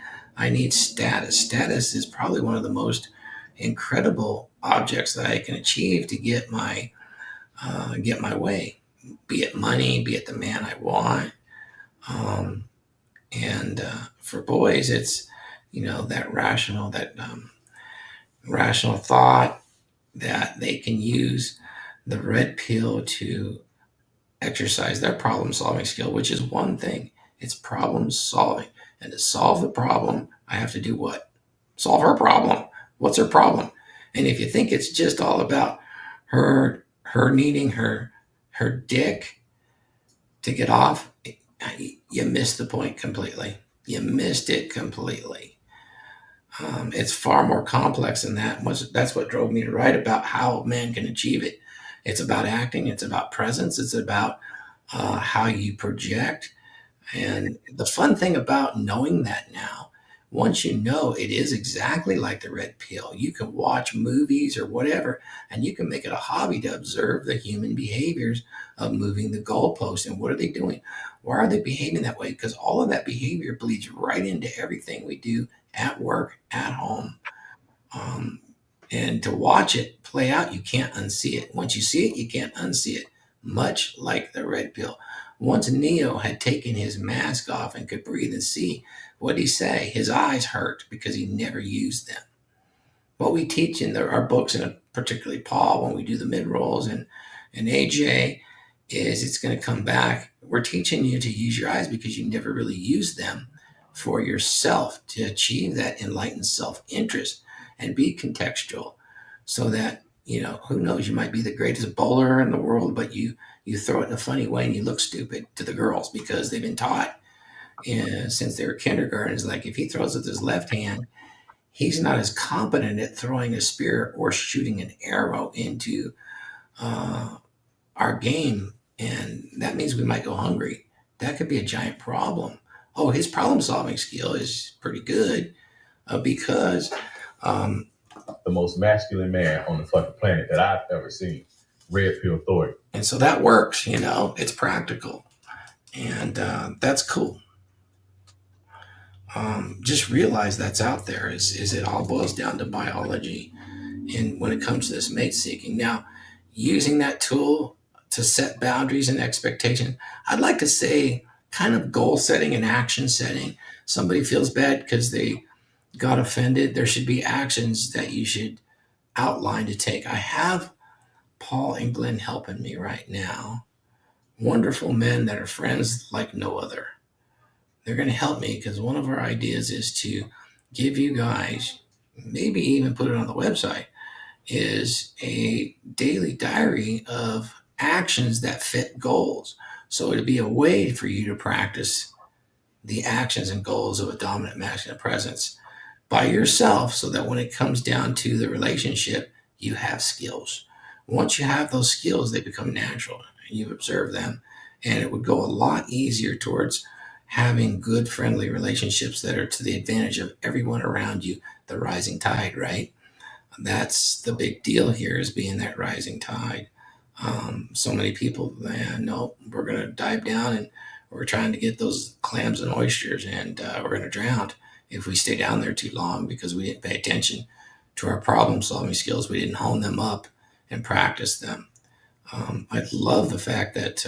status. Status is probably one of the most incredible objects that I can achieve to get my way. Be it money, be it the man I want. And for boys, it's that rational thought that they can use the red pill to exercise their problem solving skill, which is one thing. It's problem solving. And to solve the problem, I have to do what? Solve her problem. What's her problem? And if you think it's just all about her needing her dick to get off, you missed the point completely. You missed it completely. It's far more complex than that. That's what drove me to write about how man can achieve it. It's about acting. It's about presence. It's about how you project. And the fun thing about knowing that now, once you know it is exactly like the red pill, you can watch movies or whatever, and you can make it a hobby to observe the human behaviors of moving the goalpost and what are they doing? Why are they behaving that way? Because all of that behavior bleeds right into everything we do at work, at home. Um, and to watch it play out, you can't unsee it. Once you see it, you can't unsee it. Much like the red pill. Once Neo had taken his mask off and could breathe and see, what did he say? His eyes hurt because he never used them. What we teach in our books, and particularly Paul, when we do the mid rolls and AJ, is it's going to come back. We're teaching you to use your eyes because you never really used them for yourself to achieve that enlightened self interest and be contextual so that, who knows, you might be the greatest bowler in the world, but you throw it in a funny way and you look stupid to the girls because they've been taught since they were kindergarten. It's like if he throws with his left hand, he's not as competent at throwing a spear or shooting an arrow into our game. And that means we might go hungry. That could be a giant problem. Oh, his problem solving skill is pretty good because The most masculine man on the fucking planet that I've ever seen. Red pill Thor. and so that works, it's practical. And that's cool. Just realize that's out there is it all boils down to biology. And when it comes to this mate seeking, now using that tool to set boundaries and expectation, I'd like to say kind of goal setting and action setting. Somebody feels bad because they got offended. There should be actions that you should outline to take. I have Paul and Glenn helping me right now. Wonderful men that are friends like no other. They're going to help me because one of our ideas is to give you guys, maybe even put it on the website, is a daily diary of actions that fit goals. So it'd be a way for you to practice the actions and goals of a dominant masculine presence by yourself so that when it comes down to the relationship, you have skills. Once you have those skills, they become natural. You observe them, and it would go a lot easier towards having good, friendly relationships that are to the advantage of everyone around you, the rising tide, right? That's the big deal here, is being that rising tide. So many people, no, we're going to dive down and we're trying to get those clams and oysters, and we're going to drown if we stay down there too long because we didn't pay attention to our problem solving skills. We didn't hone them up and practice them. I love the fact that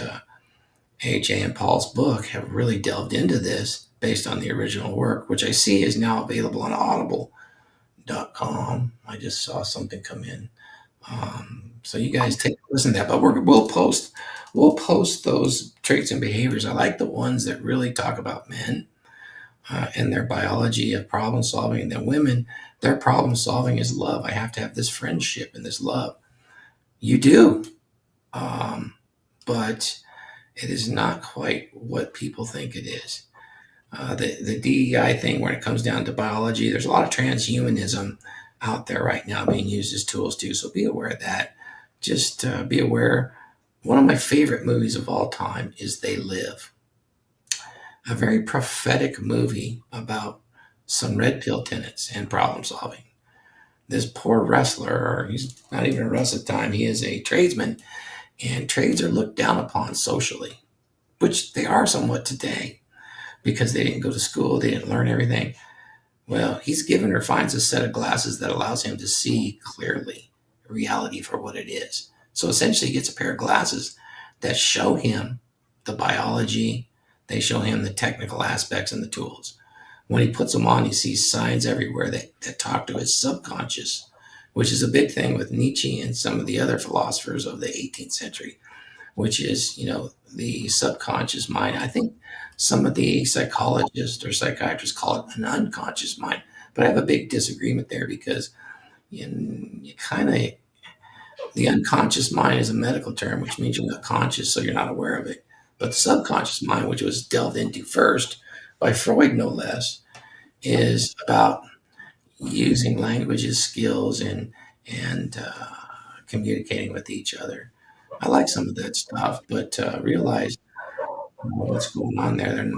AJ and Paul's book have really delved into this based on the original work, which I see is now available on audible.com. I just saw something come in. So you guys take a listen to that, but we'll post those traits and behaviors. I like the ones that really talk about men and their biology of problem solving, and then women, their problem solving is love. I have to have this friendship and this love. You do, but it is not quite what people think it is. The DEI thing, when it comes down to biology, there's a lot of transhumanism out there right now being used as tools too. So be aware of that. Just be aware. One of my favorite movies of all time is They Live, a very prophetic movie about some red pill tenants and problem solving. This poor wrestler, or he's not even a wrestler at the time, he is a tradesman, and trades are looked down upon socially, which they are somewhat today because they didn't go to school, they didn't learn everything. Well, he's given or finds a set of glasses that allows him to see clearly reality for what it is. So essentially, he gets a pair of glasses that show him the biology, they show him the technical aspects and the tools. When he puts them on, he sees signs everywhere that talk to his subconscious, which is a big thing with Nietzsche and some of the other philosophers of the 18th century, which is, the subconscious mind. I think some of the psychologists or psychiatrists call it an unconscious mind, but I have a big disagreement there because you kind of, the unconscious mind is a medical term, which means you're not conscious, so you're not aware of it. But the subconscious mind, which was delved into first by Freud, no less, is about using languages, skills, and communicating with each other. I like some of that stuff, but realize what's going on there.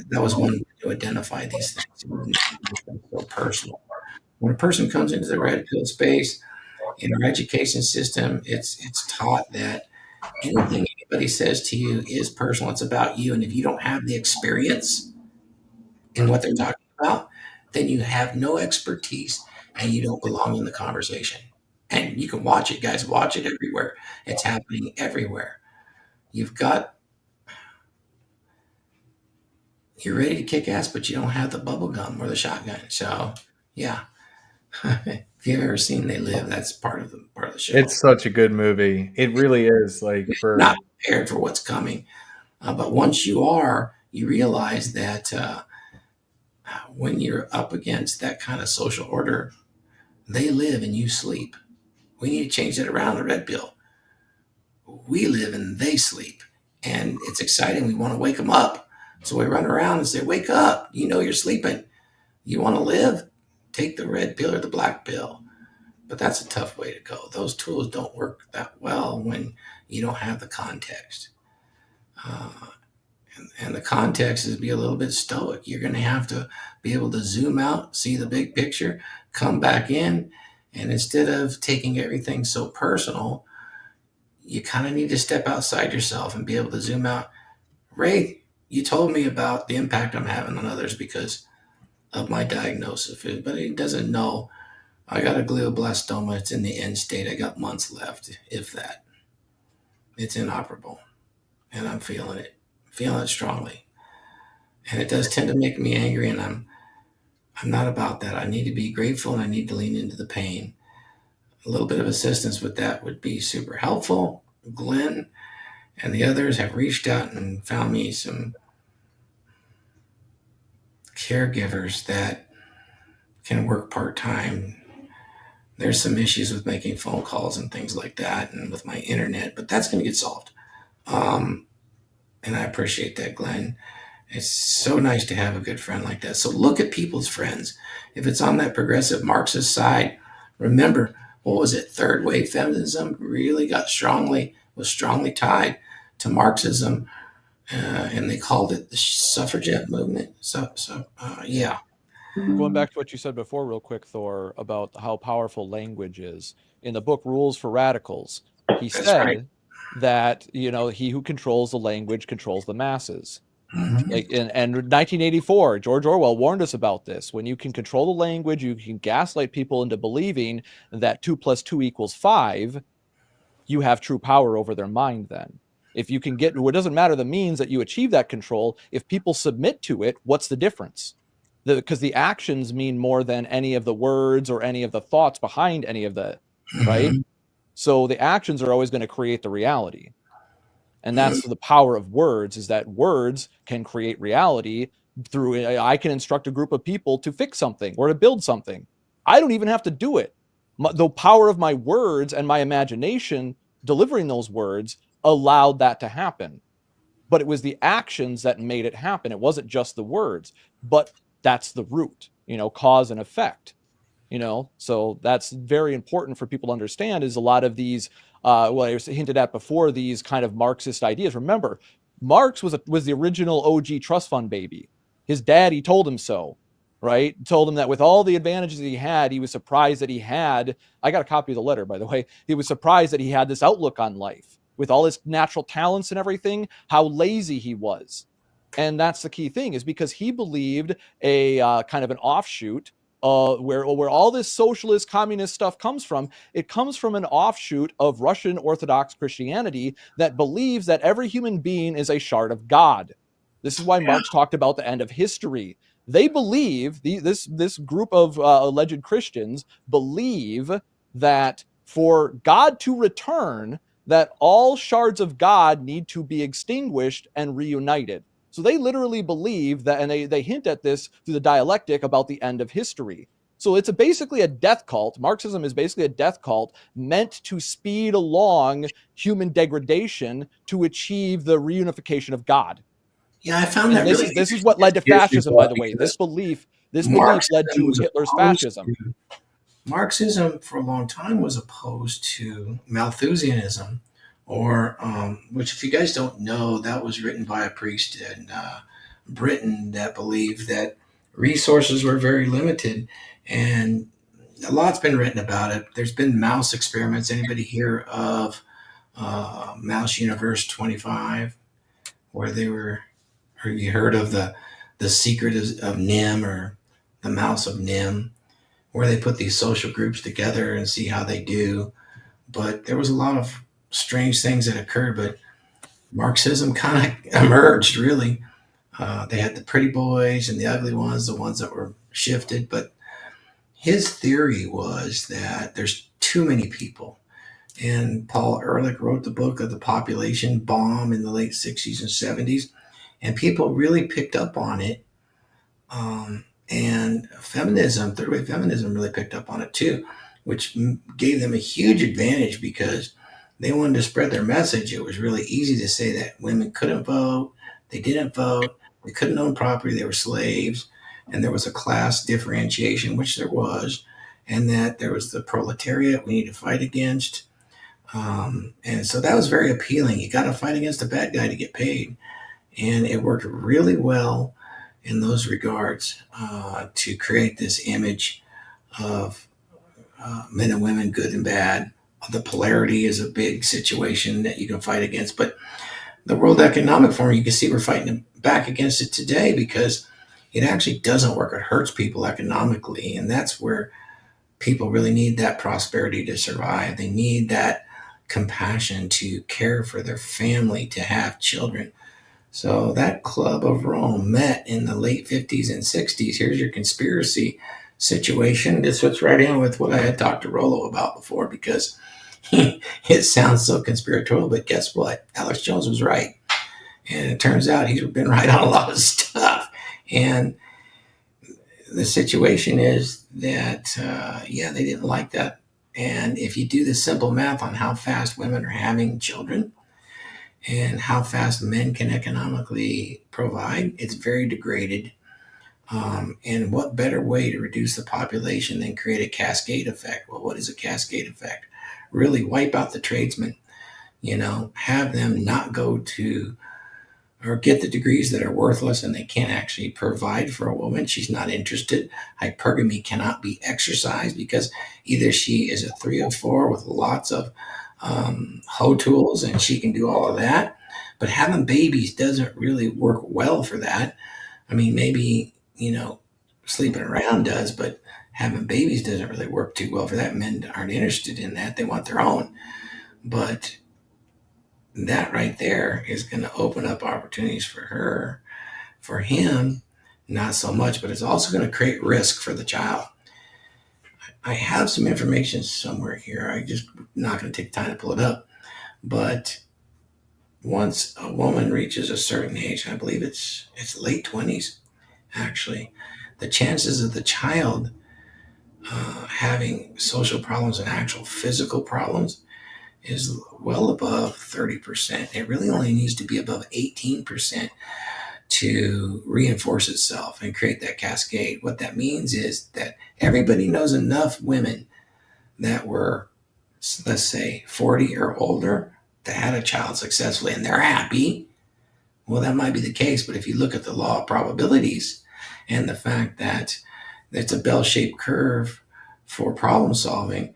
That was one way to identify these things. It wasn't so personal. When a person comes into the red pill space in our education system, it's taught that anything anybody says to you is personal. It's about you, and if you don't have the experience in what they're talking about, then you have no expertise and you don't belong in the conversation. And you can watch it, guys. Watch it everywhere. It's happening everywhere. You've got you're ready to kick ass, but you don't have the bubble gum or the shotgun. So yeah. If you've ever seen They Live, that's part of the show. It's such a good movie. It really is. Like for Not prepared for what's coming, but once you are, you realize that when you're up against that kind of social order, they live and you sleep. We need to change that around the red pill. We live and they sleep, and it's exciting. We want to wake them up, so we run around and say, "Wake up! You know you're sleeping. You want to live? Take the red pill or the black pill." But that's a tough way to go. Those tools don't work that well when you don't have the context. Uh, and the context is be a little bit stoic. You're going to have to be able to zoom out, see the big picture, come back in, and instead of taking everything so personal, you kind of need to step outside yourself and be able to zoom out. Ray, you told me about the impact I'm having on others because of my diagnosis, but he doesn't know I got a glioblastoma. It's in the end state. I got months left, if that. It's inoperable, and I'm feeling it strongly. And it does tend to make me angry, and I'm not about that. I need to be grateful, and I need to lean into the pain. A little bit of assistance with that would be super helpful. Glenn and the others have reached out and found me some caregivers that can work part-time. There's some issues with making phone calls and things like that and with my internet, but that's going to get solved. And I appreciate that, Glenn. It's so nice to have a good friend like that. So look at people's friends. If it's on that progressive Marxist side, remember, what was it? Third wave feminism really was strongly tied to Marxism, and they called it the suffragette movement. Yeah. Going back to what you said before, real quick, Thor, about how powerful language is. In the book Rules for Radicals, he That's said right. that, he who controls the language controls the masses. Mhm. Like in 1984, George Orwell warned us about this. When you can control the language, you can gaslight people into believing that 2 + 2 = 5. You have true power over their mind then. If you can it doesn't matter the means that you achieve that control. If people submit to it, what's the difference? Because the actions mean more than any of the words or any of the thoughts behind any of the, right? Mhm. So the actions are always going to create the reality. And that's the power of words, is that words can create reality through, I can instruct a group of people to fix something or to build something. I don't even have to do it. The power of my words and my imagination delivering those words allowed that to happen. But it was the actions that made it happen. It wasn't just the words, but that's the root, cause and effect. So that's very important for people to understand, is a lot of these, what I was hinted at before, these kind of Marxist ideas. Remember, Marx was the original OG trust fund baby. His daddy told him so, right? Told him that with all the advantages he had, he was surprised that he had, I got a copy of the letter, by the way. He was surprised that he had this outlook on life with all his natural talents and everything, how lazy he was. And that's the key thing, is because he believed a kind of an offshoot where all this socialist communist stuff comes from. It comes from an offshoot of Russian Orthodox Christianity that believes that every human being is a shard of God. This is why Marx talked about the end of history. They believe, this group of alleged Christians believe that for God to return, that all shards of God need to be extinguished and reunited. So they literally believe that, and they hint at this through the dialectic about the end of history. So it's basically a death cult. Marxism is basically a death cult meant to speed along human degradation to achieve the reunification of God. Yeah, I found And that really this is what led to Yes, you fascism, by are, the way. because This belief led Marxism to was Hitler's opposed fascism. to Marxism for a long time was opposed to Malthusianism, or which, if you guys don't know, that was written by a priest in Britain that believed that resources were very limited, and a lot's been written about it. There's been mouse experiments. Anybody hear of Mouse Universe 25, where they were, or you heard of the secret of Nim, or the mouse of Nim, where they put these social groups together and see how they do. But there was a lot of strange things that occurred, but Marxism kind of emerged, really. They had the pretty boys and the ugly ones, the ones that were shifted. But his theory was that there's too many people. And Paul Ehrlich wrote the book of the population bomb in the late 60s and 70s. And people really picked up on it. And feminism, third wave feminism, really picked up on it too, which gave them a huge advantage because they wanted to spread their message. It was really easy to say that women couldn't vote, they didn't vote, they couldn't own property, they were slaves, and there was a class differentiation, which there was, and that there was the proletariat we need to fight against. And so that was very appealing. You got to fight against a bad guy to get paid. And it worked really well in those regards to create this image of men and women, good and bad. The polarity is a big situation that you can fight against. But the World Economic Forum, you can see we're fighting back against it today because it actually doesn't work. It hurts people economically. And that's where people really need that prosperity to survive. They need that compassion to care for their family, to have children. So that Club of Rome met in the late 50s and 60s. Here's your conspiracy situation. This fits right in with what I had talked to Rollo about before because it sounds so conspiratorial, but guess what? Alex Jones was right. And it turns out he's been right on a lot of stuff. And the situation is that, they didn't like that. And if you do the simple math on how fast women are having children, and how fast men can economically provide, it's very degraded. And what better way to reduce the population than create a cascade effect? Well, what is a cascade effect? Really wipe out the tradesmen, have them not go to or get the degrees that are worthless and they can't actually provide for a woman. She's not interested. Hypergamy cannot be exercised because either she is a 304 with lots of hoe tools and she can do all of that, but having babies doesn't really work well for that. I mean, maybe sleeping around does, but having babies doesn't really work too well for that. Men aren't interested in that. They want their own. But that right there is going to open up opportunities for her. For him, not so much, but it's also going to create risk for the child. I have some information somewhere here. I just not going to take time to pull it up. But once a woman reaches a certain age, I believe it's late 20s, actually, the chances of the child having social problems and actual physical problems is well above 30%. It really only needs to be above 18% to reinforce itself and create that cascade. What that means is that everybody knows enough women that were, let's say, 40 or older that had a child successfully and they're happy. Well, that might be the case, but if you look at the law of probabilities and the fact that it's a bell-shaped curve for problem solving,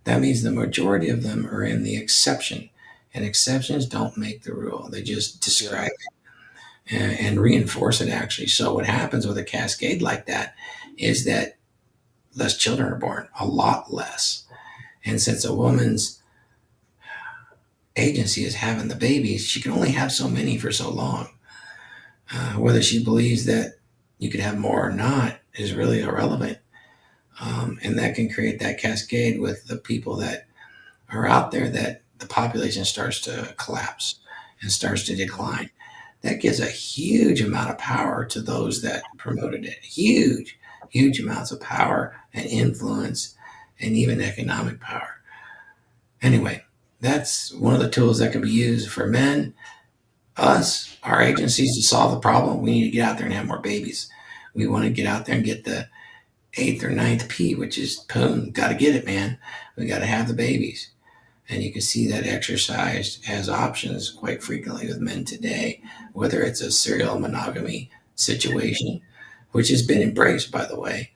that means the majority of them are in the exception. And exceptions don't make the rule. They just describe it and reinforce it, actually. So what happens with a cascade like that is that less children are born, a lot less. And since a woman's agency is having the babies, she can only have so many for so long. Whether she believes that you could have more or not is really irrelevant. And that can create that cascade with the people that are out there, that the population starts to collapse and starts to decline. That gives a huge amount of power to those that promoted it. Huge amounts of power and influence and even economic power. Anyway, that's one of the tools that can be used for men. us, our agencies, to solve the problem, we need to get out there and have more babies. We want to get out there and get the eighth or ninth P, which is boom, got to get it, man. We got to have the babies. And you can see that exercised as options quite frequently with men today, whether it's a serial monogamy situation, which has been embraced, by the way.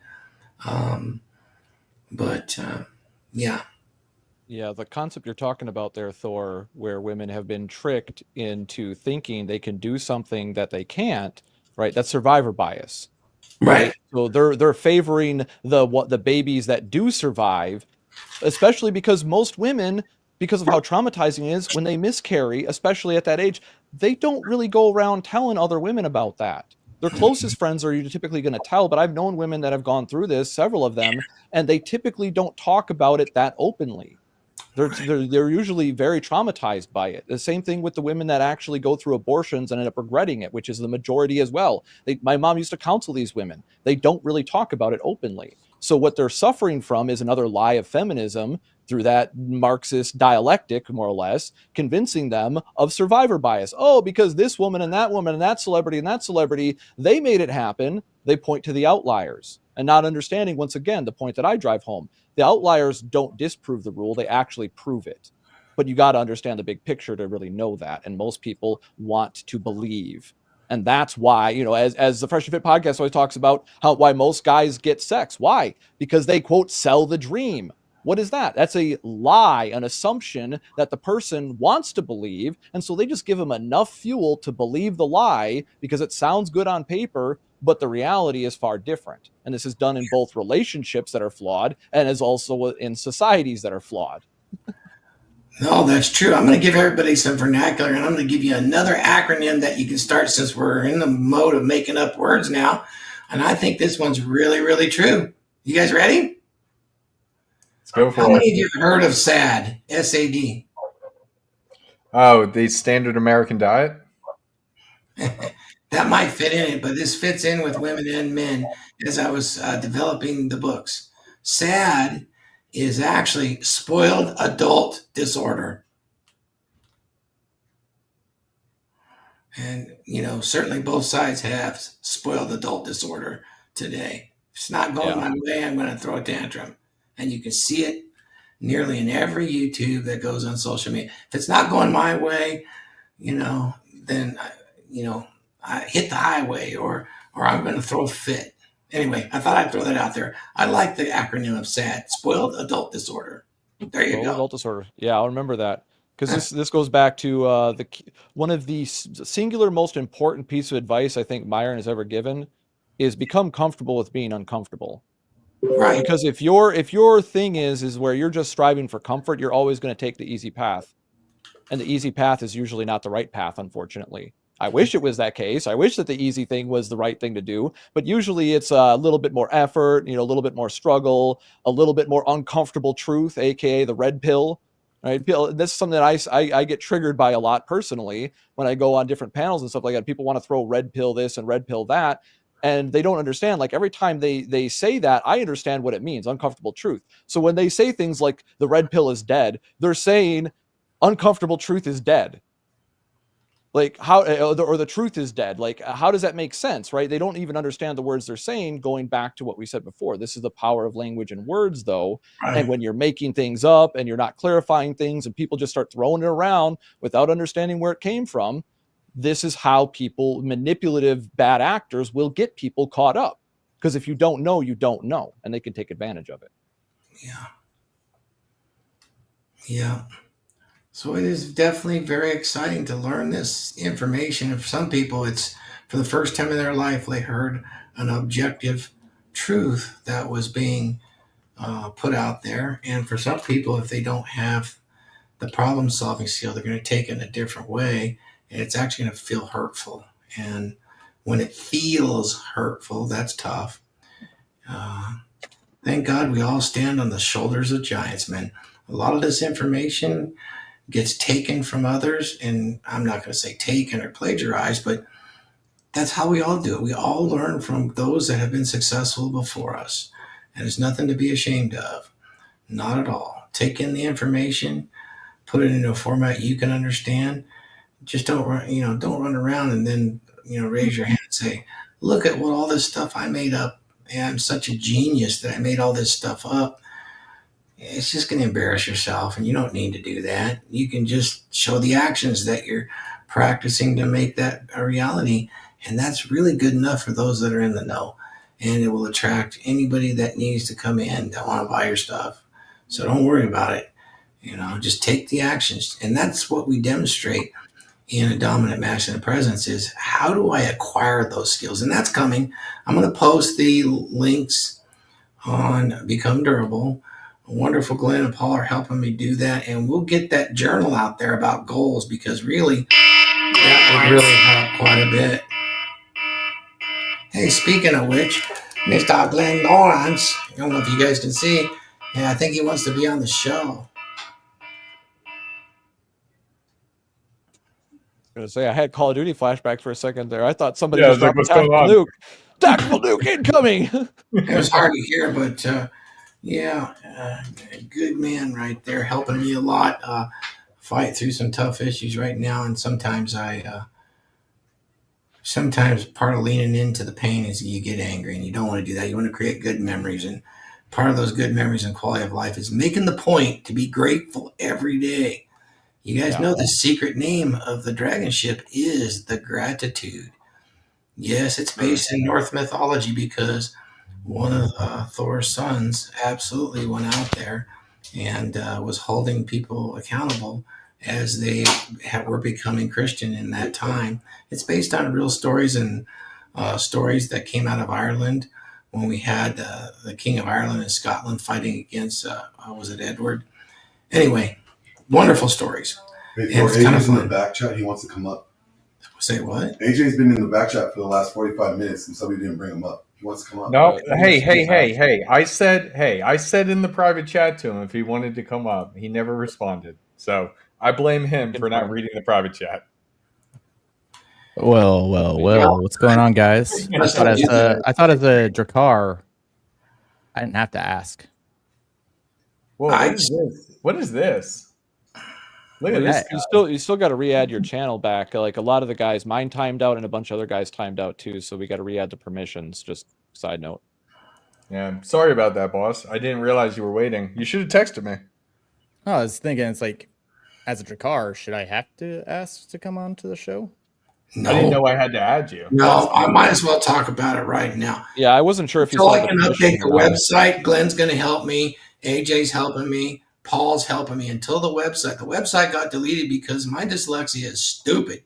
Um, but yeah, Yeah, the concept you're talking about there, Thor, where women have been tricked into thinking they can do something that they can't, right? That's survivor bias, right. right? So they're favoring the babies that do survive, especially because most women, because of how traumatizing it is when they miscarry, especially at that age, they don't really go around telling other women about that. Their closest friends are typically going to tell, but I've known women that have gone through this, several of them, and they typically don't talk about it that openly. They're usually very traumatized by it. The same thing with the women that actually go through abortions and end up regretting it, which is the majority as well. My mom used to counsel these women. They don't really talk about it openly. So what they're suffering from is another lie of feminism through that Marxist dialectic, more or less, convincing them of survivor bias. Oh, because this woman and that celebrity, they made it happen. They point to the outliers and not understanding, once again, the point that I drive home. The outliers don't disprove the rule, they actually prove it. But you got to understand the big picture to really know that. And most people want to believe. And that's why, as the Fresh and Fit podcast always talks about, why most guys get sex. Why? Because they, quote, sell the dream. What is that? That's a lie, an assumption that the person wants to believe. And so they just give them enough fuel to believe the lie because it sounds good on paper, but the reality is far different. And this is done in both relationships that are flawed and is also in societies that are flawed. No, that's true. I'm going to give everybody some vernacular, and I'm going to give you another acronym that you can start, since we're in the mode of making up words now. And I think this one's really, really true. You guys ready? Let's go for How it. many of you have heard of SAD? SAD. Oh, the standard American diet? That might fit in it, but this fits in with women and men as I was developing the books. SAD is actually spoiled adult disorder. And, certainly both sides have spoiled adult disorder today. If it's not going my way, I'm going to throw a tantrum. And you can see it nearly in every YouTube that goes on social media. If it's not going my way, then, I hit the highway or I'm going to throw a fit. Anyway, I thought I'd throw that out there. I like the acronym of SAD, spoiled adult disorder. There you go. Adult disorder. Yeah, I'll remember that. Because this goes back to one of the singular most important piece of advice I think Myron has ever given is become comfortable with being uncomfortable. Right. Because if your thing is where you're just striving for comfort, you're always going to take the easy path. And the easy path is usually not the right path, unfortunately. I wish it was that case. I wish that the easy thing was the right thing to do, but usually it's a little bit more effort, a little bit more struggle, a little bit more uncomfortable truth, aka the red pill. Right? This is something that I get triggered by a lot personally when I go on different panels and stuff like that. People want to throw red pill this and red pill that, and they don't understand. Like every time they say that, I understand what it means, uncomfortable truth. So when they say things like the red pill is dead, they're saying uncomfortable truth is dead. Like how, or the truth is dead. Like how does that make sense, right? They don't even understand the words they're saying. Going back to what we said before, this is the power of language and words, though. Right. And when you're making things up and you're not clarifying things and people just start throwing it around without understanding where it came from, this is how people, manipulative bad actors, will get people caught up. Because if you don't know, you don't know, and they can take advantage of it. Yeah. So it is definitely very exciting to learn this information. And for some people, it's for the first time in their life, they heard an objective truth that was being put out there. And for some people, if they don't have the problem solving skill, they're going to take it in a different way. And it's actually going to feel hurtful. And when it feels hurtful, that's tough. Thank God we all stand on the shoulders of giants, man. A lot of this information gets taken from others, and I'm not going to say taken or plagiarized, but that's how we all do it. We all learn from those that have been successful before us, and there's nothing to be ashamed of. Not at all. Take in the information, put it into a format you can understand, Just don't run, don't run around and then, raise your hand and say, look at what all this stuff I made up. And I'm such a genius that I made all this stuff up. It's just going to embarrass yourself, and you don't need to do that. You can just show the actions that you're practicing to make that a reality, and that's really good enough for those that are in the know. And it will attract anybody that needs to come in that want to buy your stuff. So don't worry about it. Just take the actions, and that's what we demonstrate in a dominant masculine presence is how do I acquire those skills? And that's coming. I'm going to post the links on Become Durable. Wonderful Glenn and Paul are helping me do that, and we'll get that journal out there about goals, because really that would really help quite a bit. Hey, speaking of which, Mr. Glenn Lawrence, I don't know if you guys can see, I think he wants to be on the show. I was gonna say I had Call of Duty flashbacks for a second there. I thought somebody Yeah, I just was like, dropped a what's going tactical on? nuke. Tactical nuke incoming. It was hard to hear, but good man right there, helping me a lot fight through some tough issues right now. And sometimes sometimes part of leaning into the pain is you get angry, and you don't want to do that. You want to create good memories, and part of those good memories and quality of life is making the point to be grateful every day. You guys know the secret name of the dragon ship is the gratitude. Yes, it's based in Norse mythology because one of Thor's sons absolutely went out there and was holding people accountable as they were becoming Christian in that time. It's based on real stories and stories that came out of Ireland when we had the King of Ireland and Scotland fighting against, was it Edward? Anyway, wonderful stories. Hey, Thor, AJ's in the back chat. He wants to come up. Say what? AJ's been in the back chat for the last 45 minutes, and somebody didn't bring him up. He wants to come up. No, hey! I said in the private chat to him if he wanted to come up. He never responded, so I blame him for not reading the private chat. Well. What's going on, guys? I thought as a Drakkar, I didn't have to ask. Whoa, what is this? Look at this. You still got to re-add your channel back. Like a lot of the guys, mine timed out, and a bunch of other guys timed out too. So we got to re-add the permissions. Just side note. Yeah, sorry about that, boss. I didn't realize you were waiting. You should have texted me. Oh, I was thinking, it's like, as a Drakkar, should I have to ask to come on to the show? No. I didn't know I had to add you. No, I might as well talk about it right now. Yeah, I wasn't sure if you. So I can update the website. Glenn's going to help me. AJ's helping me. Paul's helping me until the website got deleted because my dyslexia is stupid.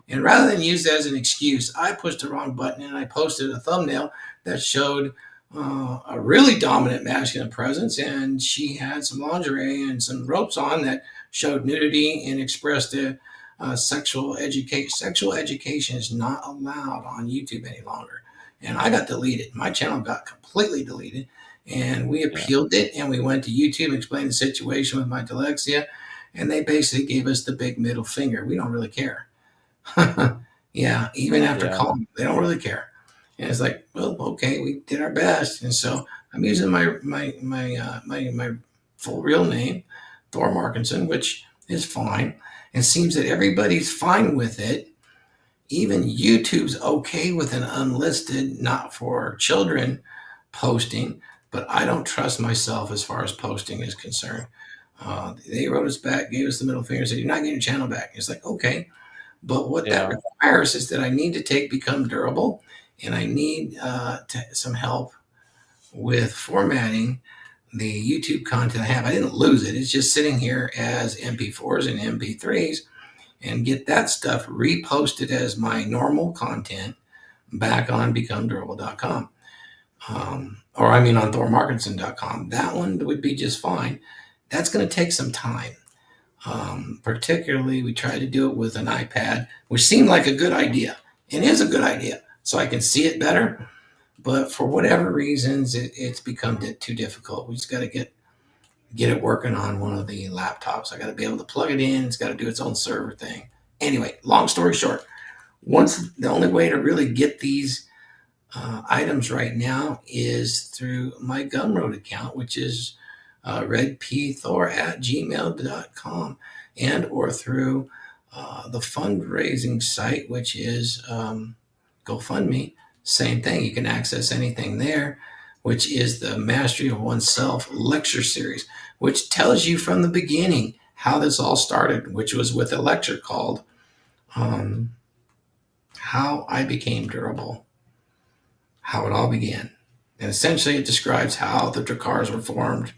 And rather than use that as an excuse, I pushed the wrong button and I posted a thumbnail that showed a really dominant masculine presence. And she had some lingerie and some ropes on that showed nudity and expressed sexual education. Sexual education is not allowed on YouTube any longer. And I got deleted. My channel got completely deleted. And we appealed it, and we went to YouTube, explained the situation with my dyslexia, and they basically gave us the big middle finger. We don't really care. Even after calling, they don't really care. And it's like, well, okay, we did our best. And so I'm using my full real name, Thor Markinson, which is fine. It seems that everybody's fine with it. Even YouTube's okay with an unlisted, not for children posting. But I don't trust myself as far as posting is concerned. They wrote us back, gave us the middle finger, said, you're not getting your channel back. It's like, okay. But what that requires is that I need to Become Durable, and I need some help with formatting the YouTube content I have. I didn't lose it. It's just sitting here as MP4s and MP3s, and get that stuff reposted as my normal content back on BecomeDurable.com. On ThorMarkinson.com. That one would be just fine. That's going to take some time. Particularly, we tried to do it with an iPad, which seemed like a good idea. It is a good idea, so I can see it better. But for whatever reasons, it's become too difficult. We just got to get it working on one of the laptops. I got to be able to plug it in. It's got to do its own server thing. Anyway, long story short, the only way to really get these items right now is through my Gumroad account, which is redpthor@gmail.com, and or through The fundraising site, which is GoFundMe, same thing. You can access anything there, which is the Mastery of Oneself lecture series, which tells you from the beginning how this all started, which was with a lecture called How I Became Durable, how it all began. And essentially it describes how the Drakars were formed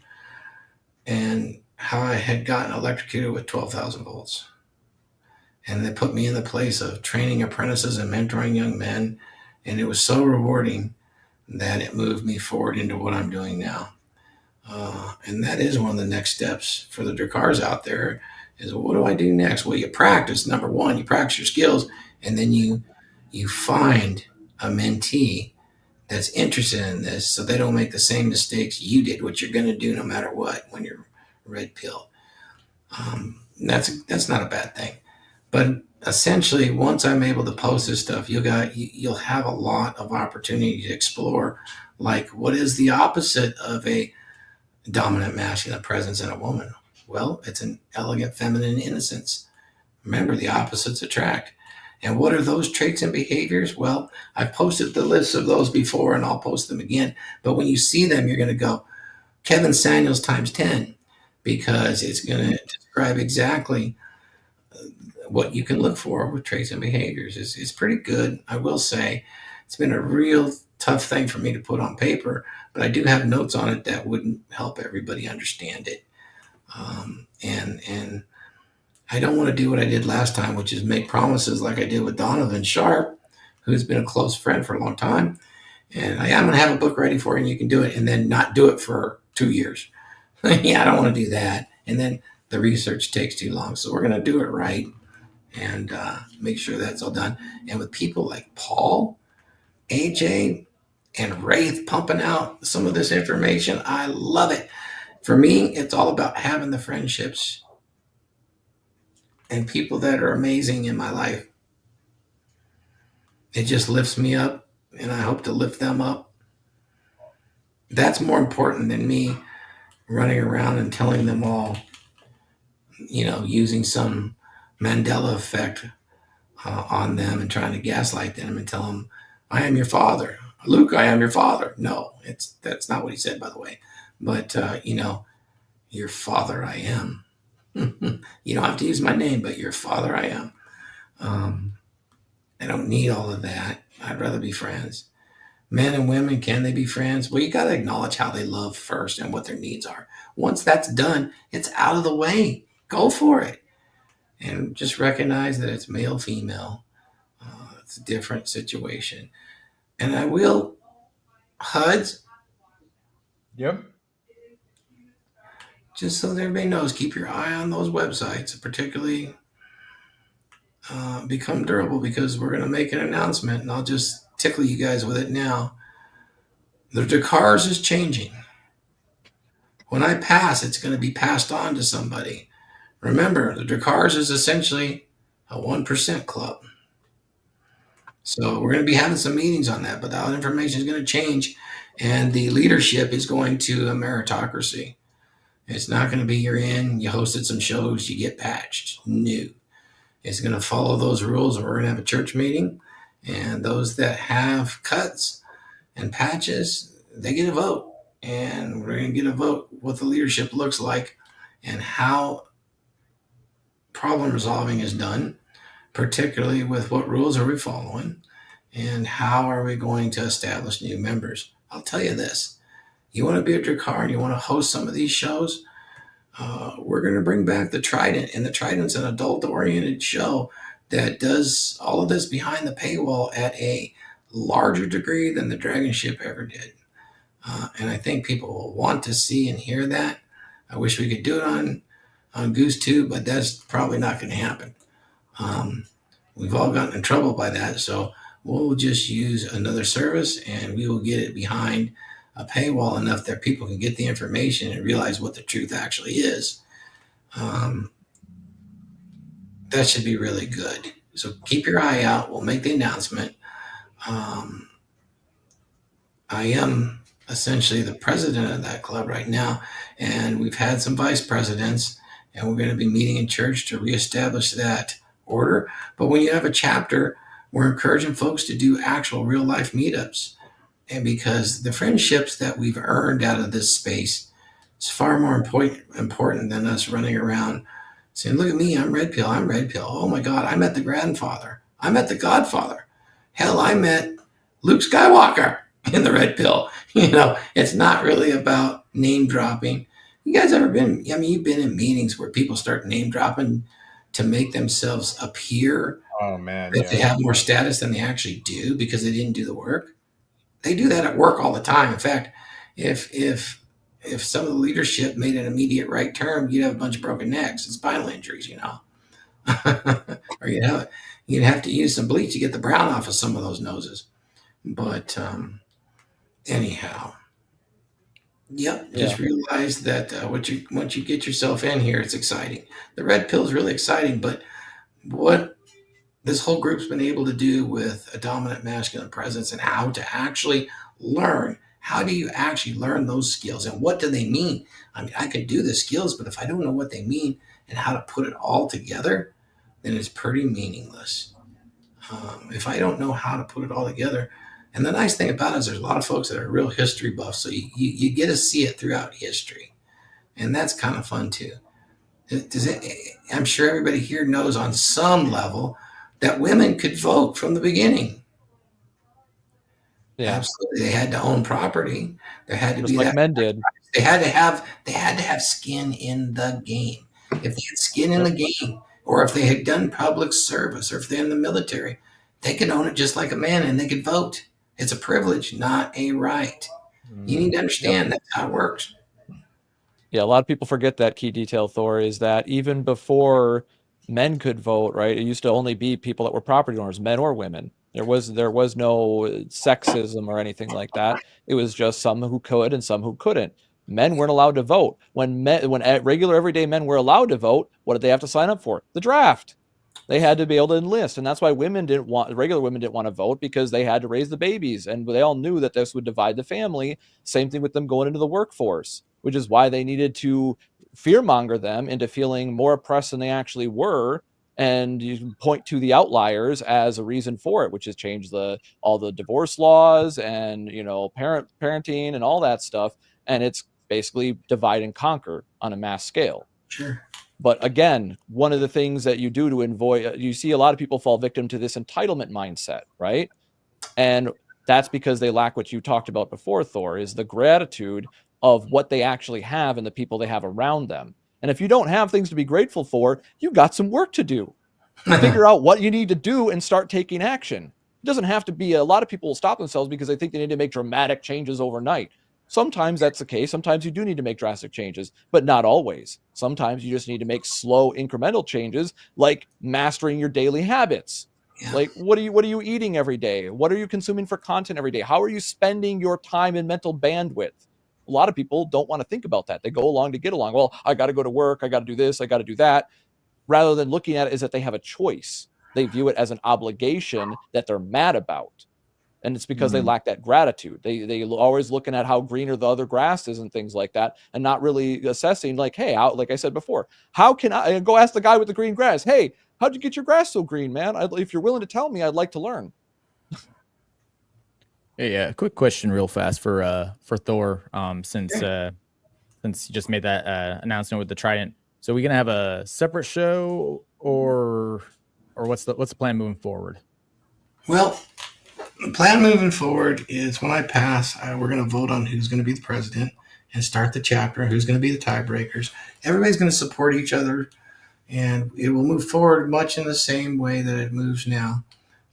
and how I had gotten electrocuted with 12,000 volts. And they put me in the place of training apprentices and mentoring young men. And it was so rewarding that it moved me forward into what I'm doing now. And that is one of the next steps for the Drakars out there is, what do I do next? Well, you practice. Number one, you practice your skills, and then you find a mentee that's interested in this so they don't make the same mistakes you did, what you're going to do no matter what when you're red pill. That's not a bad thing. But essentially, once I'm able to post this stuff, you'll have a lot of opportunity to explore, like, what is the opposite of a dominant masculine presence in a woman? Well, it's an elegant feminine innocence. Remember, the opposites attract. And what are those traits and behaviors? Well, I've posted the list of those before, and I'll post them again. But when you see them, you're going to go, Kevin Samuels times 10, because it's going to describe exactly what you can look for with traits and behaviors. It's pretty good. I will say it's been a real tough thing for me to put on paper, but I do have notes on it that wouldn't help everybody understand it. And I don't want to do what I did last time, which is make promises like I did with Donovan Sharp, who's been a close friend for a long time. And I'm going to have a book ready for you and you can do it, and then not do it for 2 years. Yeah, I don't want to do that. And then the research takes too long. So we're going to do it right and make sure that's all done. And with people like Paul, AJ, and Wraith pumping out some of this information, I love it. For me, it's all about having the friendships and people that are amazing in my life. It just lifts me up, and I hope to lift them up. That's more important than me running around and telling them all, using some Mandela effect on them and trying to gaslight them and tell them, I am your father. Luke, I am your father. No, that's not what he said, by the way. But, your father I am. You don't have to use my name, but your father I am. I don't need all of that. I'd rather be friends. Men and women, can they be friends? Well, you got to acknowledge how they love first and what their needs are. Once that's done, it's out of the way. Go for it. And just recognize that it's male, female. It's a different situation. And I will, HUDs. Yep. Just so that everybody knows, keep your eye on those websites, particularly Become Durable, because we're going to make an announcement, and I'll just tickle you guys with it now. The Drakars is changing. When I pass, it's going to be passed on to somebody. Remember, the Drakars is essentially a 1% club. So we're going to be having some meetings on that, but that information is going to change, and the leadership is going to a meritocracy. It's not going to be you're in, you hosted some shows, you get patched. No. It's going to follow those rules. We're going to have a church meeting, and those that have cuts and patches, they get a vote. And we're going to get a vote what the leadership looks like and how problem resolving is done, particularly with what rules are we following and how are we going to establish new members. I'll tell you this. You want to be a Drakar and you want to host some of these shows, we're going to bring back the Trident, and the Trident's an adult-oriented show that does all of this behind the paywall at a larger degree than the DragonShip ever did. And I think people will want to see and hear that. I wish we could do it on GooseTube, but that's probably not going to happen. We've all gotten in trouble by that, so we'll just use another service, and we will get it behind a paywall enough that people can get the information and realize what the truth actually is. That should be really good. So keep your eye out. We'll make the announcement. I am essentially the president of that club right now, and we've had some vice presidents, and we're going to be meeting in church to reestablish that order. But when you have a chapter, we're encouraging folks to do actual real life meetups. And because the friendships that we've earned out of this space is far more important than us running around saying, look at me, I'm red pill, I'm red pill. Oh my God, I met the grandfather. I met the godfather. Hell, I met Luke Skywalker in the red pill. It's not really about name dropping. You guys ever been, you've been in meetings where people start name dropping to make themselves appear Oh man, that they yeah. have more status than they actually do because they didn't do the work. They do that at work all the time. In fact, if some of the leadership made an immediate right turn, you'd have a bunch of broken necks and spinal injuries, or you'd have to use some bleach to get the brown off of some of those noses. But anyhow, yep. Just realize that once you get yourself in here, it's exciting. The red pill is really exciting, but what this whole group's been able to do with a dominant masculine presence and how to actually learn. How do you actually learn those skills and what do they mean? I mean, I could do the skills, but if I don't know what they mean and how to put it all together, then it's pretty meaningless. If I don't know how to put it all together, and the nice thing about it is there's a lot of folks that are real history buffs, so you get to see it throughout history, and that's kind of fun too. I'm sure everybody here knows on some level that women could vote from the beginning. Yeah. Absolutely. They had to own property. There had to Just be like that. men did. They had to have skin in the game. If they had skin in the game, or if they had done public service, or if they're in the military, they could own it just like a man and they could vote. It's a privilege, not a right. You need to understand that's how it works. Yeah, a lot of people forget that key detail, Thor, is that even before men could vote, right, it used to only be people that were property owners, men or women. There was no sexism or anything like that. It was just some who could and some who couldn't. Men weren't allowed to vote. When regular everyday men were allowed to vote, what did they have to sign up for? The draft. They had to be able to enlist, and that's why regular women didn't want to vote, because they had to raise the babies, and they all knew that this would divide the family. Same thing with them going into the workforce, which is why they needed to fearmonger them into feeling more oppressed than they actually were, and you point to the outliers as a reason for it, which has changed all the divorce laws and parenting and all that stuff, and it's basically divide and conquer on a mass scale. Sure. But again, one of the things that you do to avoid, you see a lot of people fall victim to this entitlement mindset, right? And that's because they lack what you talked about before, Thor, is the gratitude of what they actually have and the people they have around them. And if you don't have things to be grateful for, you got some work to do. Figure out what you need to do and start taking action. It doesn't have to be, a lot of people will stop themselves because they think they need to make dramatic changes overnight. Sometimes that's the case. Sometimes you do need to make drastic changes, but not always. Sometimes you just need to make slow incremental changes, like mastering your daily habits. Yeah. Like what are you eating every day? What are you consuming for content every day? How are you spending your time and mental bandwidth? A lot of people don't want to think about that. They go along to get along. Well, I got to go to work. I got to do this. I got to do that. Rather than looking at it as that they have a choice, they view it as an obligation that they're mad about. And it's because they lack that gratitude. They always looking at how greener the other grass is and things like that, and not really assessing, like, hey, like I said before, how can I go ask the guy with the green grass? Hey, how'd you get your grass so green, man? If you're willing to tell me, I'd like to learn. Yeah, quick question, real fast for Thor. Since you just made that announcement with the Trident, so are we gonna have a separate show, or what's the plan moving forward? Well, the plan moving forward is when I pass, we're going to vote on who's going to be the president and start the chapter, who's going to be the tiebreakers. Everybody's going to support each other, and it will move forward much in the same way that it moves now.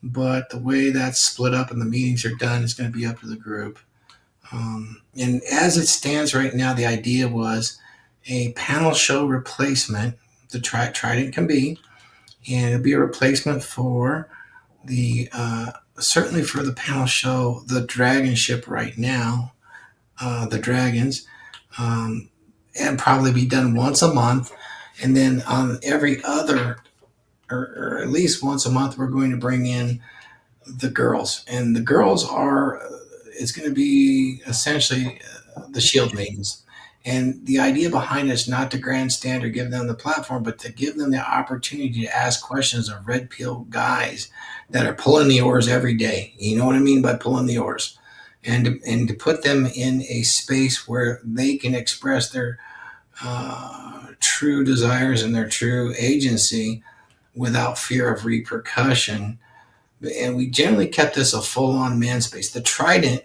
But the way that's split up and the meetings are done is going to be up to the group. And as it stands right now, the idea was a panel show replacement. The Trident can be, and it'll be a replacement for the certainly for the panel show, the DragonShip right now, the Dragons, and probably be done once a month. And then on every other, or at least once a month, we're going to bring in the girls. And the girls are, it's going to be essentially the Shield Maidens. And the idea behind it is not to grandstand or give them the platform, but to give them the opportunity to ask questions of red pill guys that are pulling the oars every day. You know what I mean by pulling the oars? And to put them in a space where they can express their true desires and their true agency without fear of repercussion. And we generally kept this a full-on man space. The Trident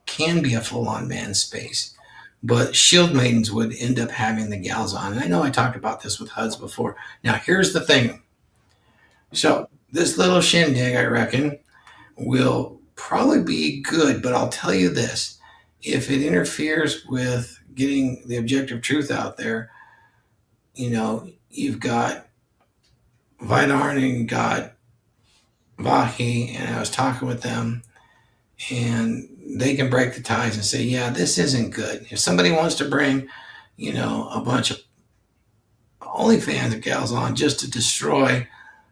can be a full-on man space, but Shield Maidens would end up having the gals on. And I know I talked about this with HUDs before. Now, here's the thing. So this little shindig, I reckon, will probably be good, but I'll tell you this. If it interferes with getting the objective truth out there, you've got Vidar and you've got Vahi, and I was talking with them, and they can break the ties and say, yeah, this isn't good. If somebody wants to bring, a bunch of OnlyFans gals on just to destroy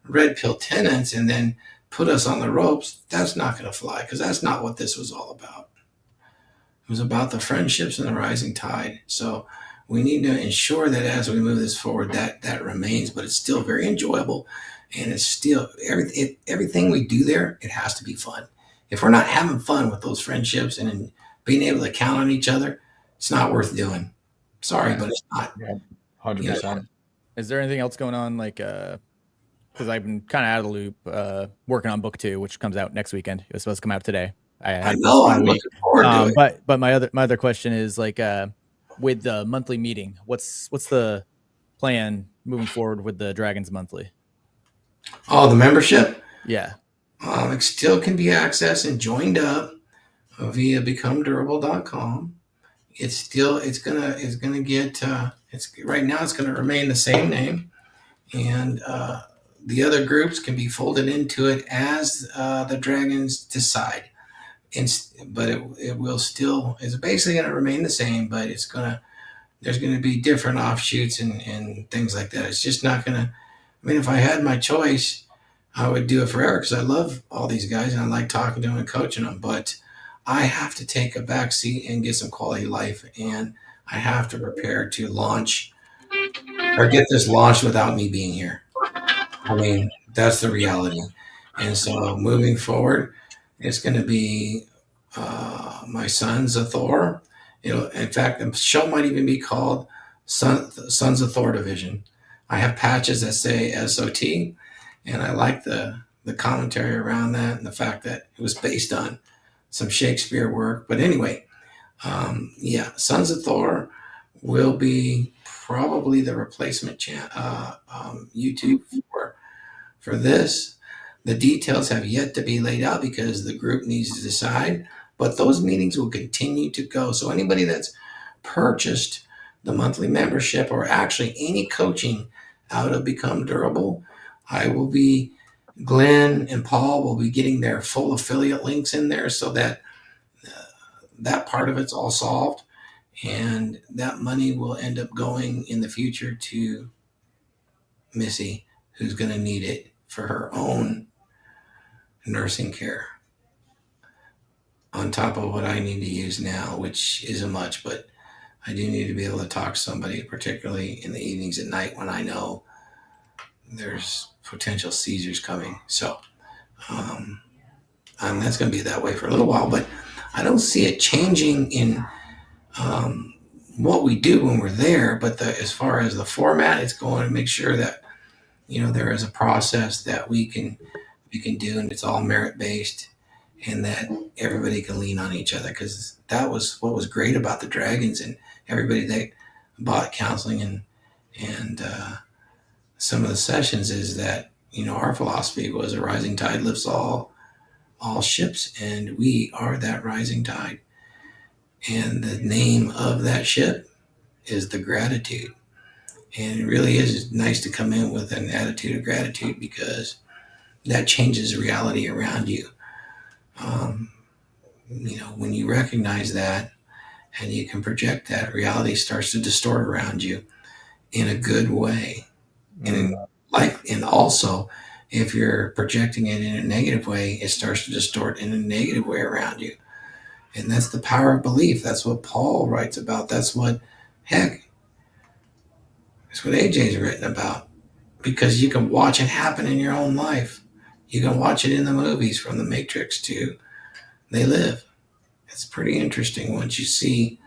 red pill tenants and then put us on the ropes, that's not going to fly, because that's not what this was all about. It was about the friendships and the rising tide. So we need to ensure that as we move this forward, that remains, but it's still very enjoyable. And it's still everything we do there, it has to be fun. If we're not having fun with those friendships and being able to count on each other, it's not worth doing. Sorry, but it's not. Yeah, 100%. Is there anything else going on? Like, because I've been kind of out of the loop, working on book 2, which comes out next weekend. It was supposed to come out today. I know. I'm looking forward to it. But my other question is, like, with the monthly meeting, what's the plan moving forward with the Dragons Monthly? Oh, the membership? Yeah. It still can be accessed and joined up via becomedurable.com. It's gonna get right now it's gonna remain the same name, and the other groups can be folded into it as the Dragons decide. But it will still, it's basically going to remain the same, but there's going to be different offshoots and things like that. It's just not going to, if I had my choice, I would do it forever, because I love all these guys and I like talking to them and coaching them, but I have to take a back seat and get some quality life, and I have to prepare to launch or get this launched without me being here. That's the reality. And so moving forward, it's going to be my Sons of Thor. In fact, the show might even be called Sons of Thor Division. I have patches that say SOT, and I like the commentary around that and the fact that it was based on some Shakespeare work. But anyway, Sons of Thor will be probably the replacement YouTube for this. The details have yet to be laid out because the group needs to decide, but those meetings will continue to go. So anybody that's purchased the monthly membership, or actually any coaching out of Become Durable, Glenn and Paul will be getting their full affiliate links in there, so that that part of it's all solved, and that money will end up going in the future to Missy, who's going to need it for her own nursing care, on top of what I need to use now, which isn't much, but I do need to be able to talk to somebody, particularly in the evenings at night when I know there's potential seizures coming. So that's going to be that way for a little while, but I don't see it changing in what we do when we're there. But as far as the format, it's going to make sure that there is a process that we can do, and it's all merit based, and that everybody can lean on each other, because that was what was great about the Dragons and everybody that bought counseling and some of the sessions, is that our philosophy was a rising tide lifts all ships, and we are that rising tide, and the name of that ship is the gratitude. And it really is nice to come in with an attitude of gratitude, because that changes reality around you. When you recognize that and you can project that, reality starts to distort around you in a good way. And also, if you're projecting it in a negative way, it starts to distort in a negative way around you. And that's the power of belief. That's what Paul writes about. That's what Heck, that's what AJ's written about, because you can watch it happen in your own life. You can watch it in the movies, from The Matrix to They Live. It's pretty interesting once you see,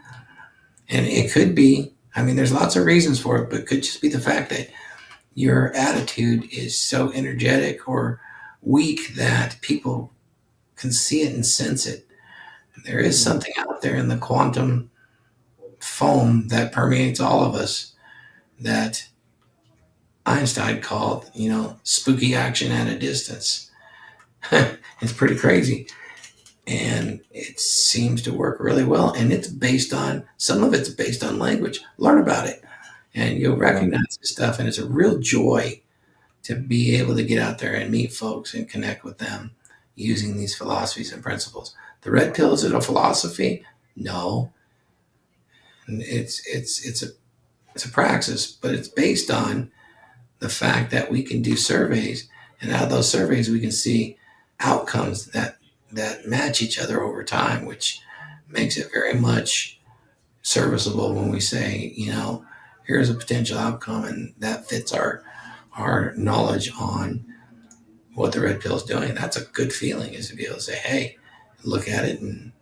and it could be, I mean, there's lots of reasons for it, but it could just be the fact that your attitude is so energetic or weak that people can see it and sense it. There is something out there in the quantum foam that permeates all of us that Einstein called, spooky action at a distance. It's pretty crazy. And it seems to work really well. And some of it's based on language. Learn about it and you'll recognize this stuff. And it's a real joy to be able to get out there and meet folks and connect with them using these philosophies and principles. The red pill, is it a philosophy? No. It's a praxis, but it's based on the fact that we can do surveys, and out of those surveys we can see outcomes that match each other over time, which makes it very much serviceable when we say, here's a potential outcome, and that fits our knowledge on what the red pill is doing. That's a good feeling, is to be able to say, hey, look at it and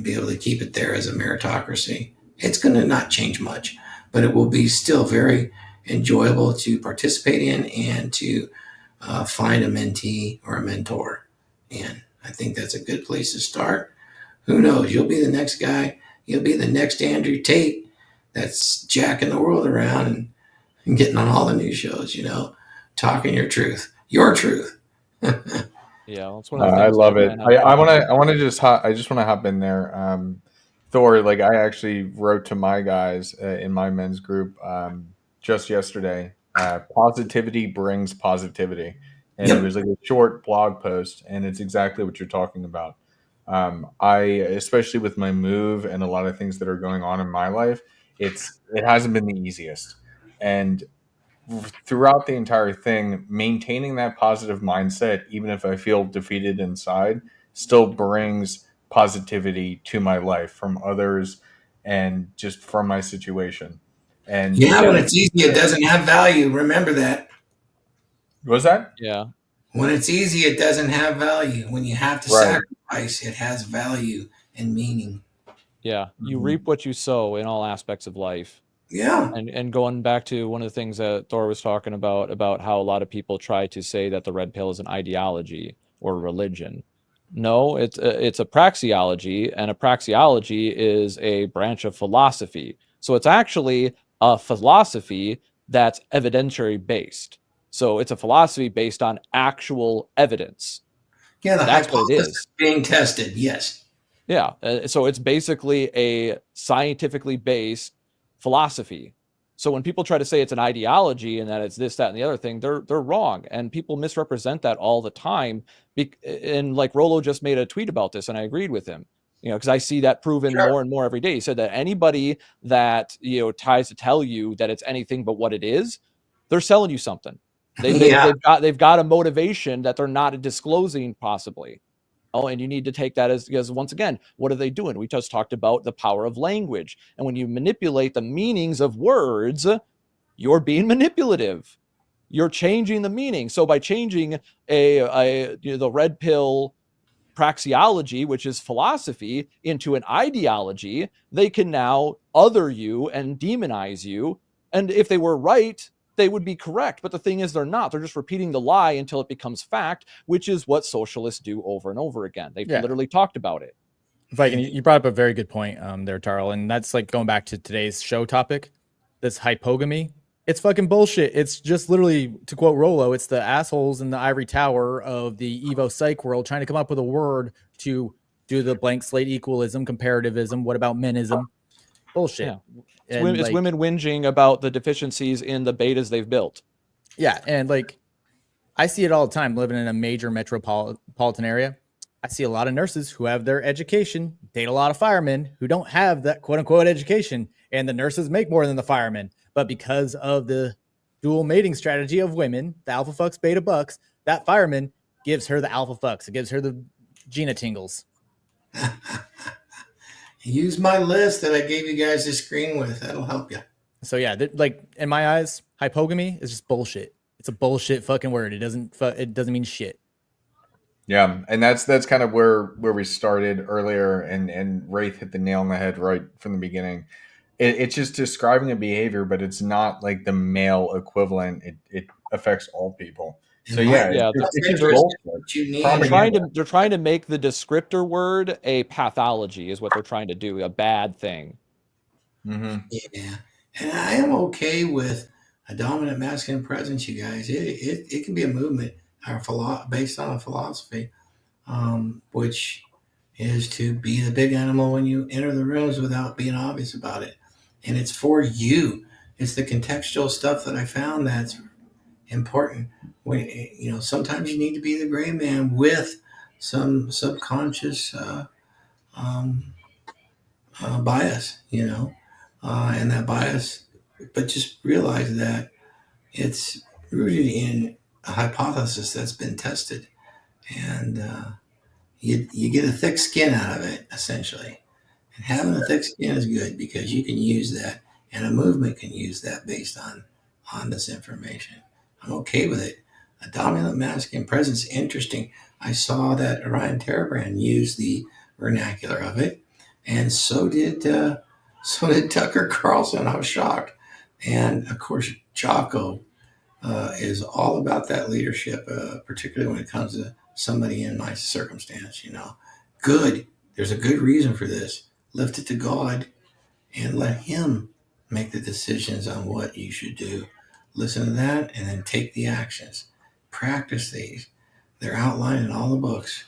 be able to keep it there as a meritocracy. It's going to not change much, but it will be still very enjoyable to participate in and to find a mentee or a mentor. And I think that's a good place to start. Who knows? You'll be the next guy. You'll be the next Andrew Tate that's jacking the world around and getting on all the news shows, talking your truth. Your truth. Yeah, that's one of the I things love that it. I just want to hop in there. Thor, like I actually wrote to my guys in my men's group just yesterday. Positivity brings positivity, and Yep. it was like a short blog post, and it's exactly what you're talking about. I, especially with my move and a lot of things that are going on in my life, it hasn't been the easiest, and throughout the entire thing, maintaining that positive mindset, even if I feel defeated inside, still brings positivity to my life from others and just from my situation. And Yeah, when it's easy, it doesn't have value. Remember that. was that? Yeah. When it's easy, it doesn't have value. When you have to Right. sacrifice, it has value and meaning. Yeah. You Mhm. reap what you sow in all aspects of life. Yeah. And going back to one of the things that Thor was talking about how a lot of people try to say that the red pill is an ideology or religion. No, it's a praxeology, and a praxeology is a branch of philosophy. So it's actually a philosophy that's evidentiary based. So it's a philosophy based on actual evidence. Yeah, the That's what it hypothesis is. being tested. Yes. Yeah. So it's basically a scientifically based philosophy. So when people try to say it's an ideology and that it's this, that, and the other thing, they're wrong. And people misrepresent that all the time. And like Rolo just made a tweet about this, and I agreed with him. Because I see that proven Sure. more and more every day. He said that anybody that tries to tell you that it's anything but what it is, they're selling you something. Yeah. They've got a motivation that they're not disclosing possibly. Oh, and you need to take that as once again, what are they doing? We just talked about the power of language. And when you manipulate the meanings of words, you're being manipulative. You're changing the meaning. So by changing the red pill praxeology, which is philosophy, into an ideology, they can now other you and demonize you. And if they were right, they would be correct. But the thing is, they're not. They're just repeating the lie until it becomes fact, which is what socialists do over and over again. They've literally talked about it. Viking, you brought up a very good point there, Tarl, and that's like going back to today's show topic, this hypogamy. It's fucking bullshit. It's just literally, to quote Rolo, it's the assholes in the ivory tower of the Evo psych world trying to come up with a word to do the blank slate equalism, comparativism. What about menism? Bullshit. Yeah. It's women whinging about the deficiencies in the betas they've built. Yeah, and like I see it all the time living in a major metropolitan area. I see a lot of nurses who have their education, date a lot of firemen who don't have that quote unquote education, and the nurses make more than the firemen. But because of the dual mating strategy of women, the alpha fucks, beta bucks, that fireman gives her the alpha fucks. It gives her the Gina tingles. Use my list that I gave you guys the screen with. That'll help you. So yeah, like in my eyes, hypogamy is just bullshit. It's a bullshit fucking word. It doesn't mean shit. Yeah, and that's kind of where we started earlier, and Wraith hit the nail on the head right from the beginning. It's just describing a behavior, but it's not like the male equivalent. It affects all people. So yeah, Yeah, it's just Interest bullshit. what you need. they're trying to make the descriptor word a pathology is what they're trying to do, a bad thing. Mm-hmm. Yeah, and I am okay with a dominant masculine presence, you guys. It can be a movement or based on a philosophy, which is to be the big animal when you enter the rooms without being obvious about it. And it's for you. It's the contextual stuff that I found that's important. When sometimes you need to be the gray man with some subconscious um, bias, and that bias, but just realize that it's rooted in a hypothesis that's been tested, and you get a thick skin out of it, essentially. And having a thick skin is good because you can use that, and a movement can use that based on this information. I'm okay with it. A dominant masculine presence, interesting. I saw that Orion Terrabrand used the vernacular of it, and so did Tucker Carlson. I was shocked, and of course Jocko is all about that leadership, particularly when it comes to somebody in my circumstance. Good. There's a good reason for this. Lift it to God and let Him make the decisions on what you should do. Listen to that and then take the actions. Practice these. They're outlined in all the books,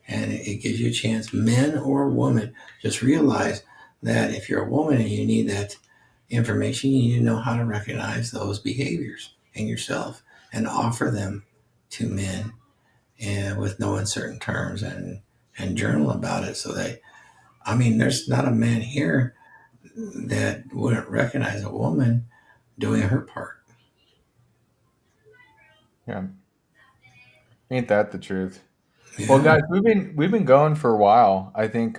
and it gives you a chance, men or women. Just realize that if you're a woman and you need that information, you need to know how to recognize those behaviors in yourself and offer them to men and with no uncertain terms, and journal about it so that, there's not a man here that wouldn't recognize a woman doing her part. Yeah, ain't that the truth? Yeah. Well, guys, we've been going for a while. I think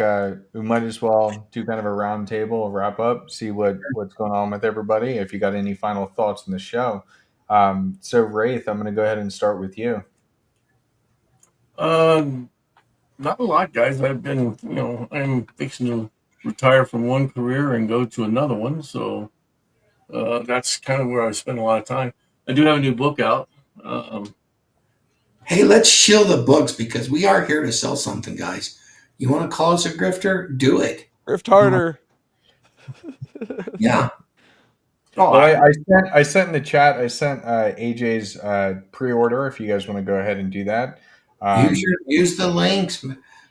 we might as well do kind of a round table, wrap up, see what's going on with everybody. If you got any final thoughts on the show, so Wraith, I'm going to go ahead and start with you. Not a lot, guys. I'm fixing to retire from one career and go to another one. So that's kind of where I spend a lot of time. I do have a new book out. Hey, let's shill the books because we are here to sell something, guys. You want to call us a grifter? Do it. Grift harder. Yeah. Oh, Well, I sent in the chat. I sent AJ's pre-order. If you guys want to go ahead and do that, Use the links.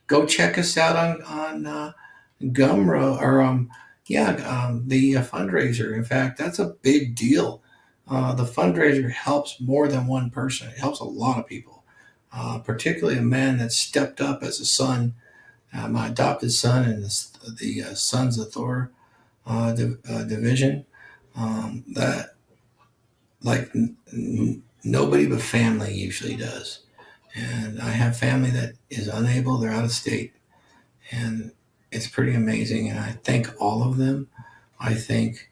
Go check us out on Gumroad or the fundraiser. In fact, that's a big deal. The fundraiser helps more than one person. It helps a lot of people, particularly a man that stepped up as a son, my adopted son, and the Sons of Thor division. That like nobody but family usually does. And I have family that is unable, they're out of state. And it's pretty amazing. And I thank all of them. I thank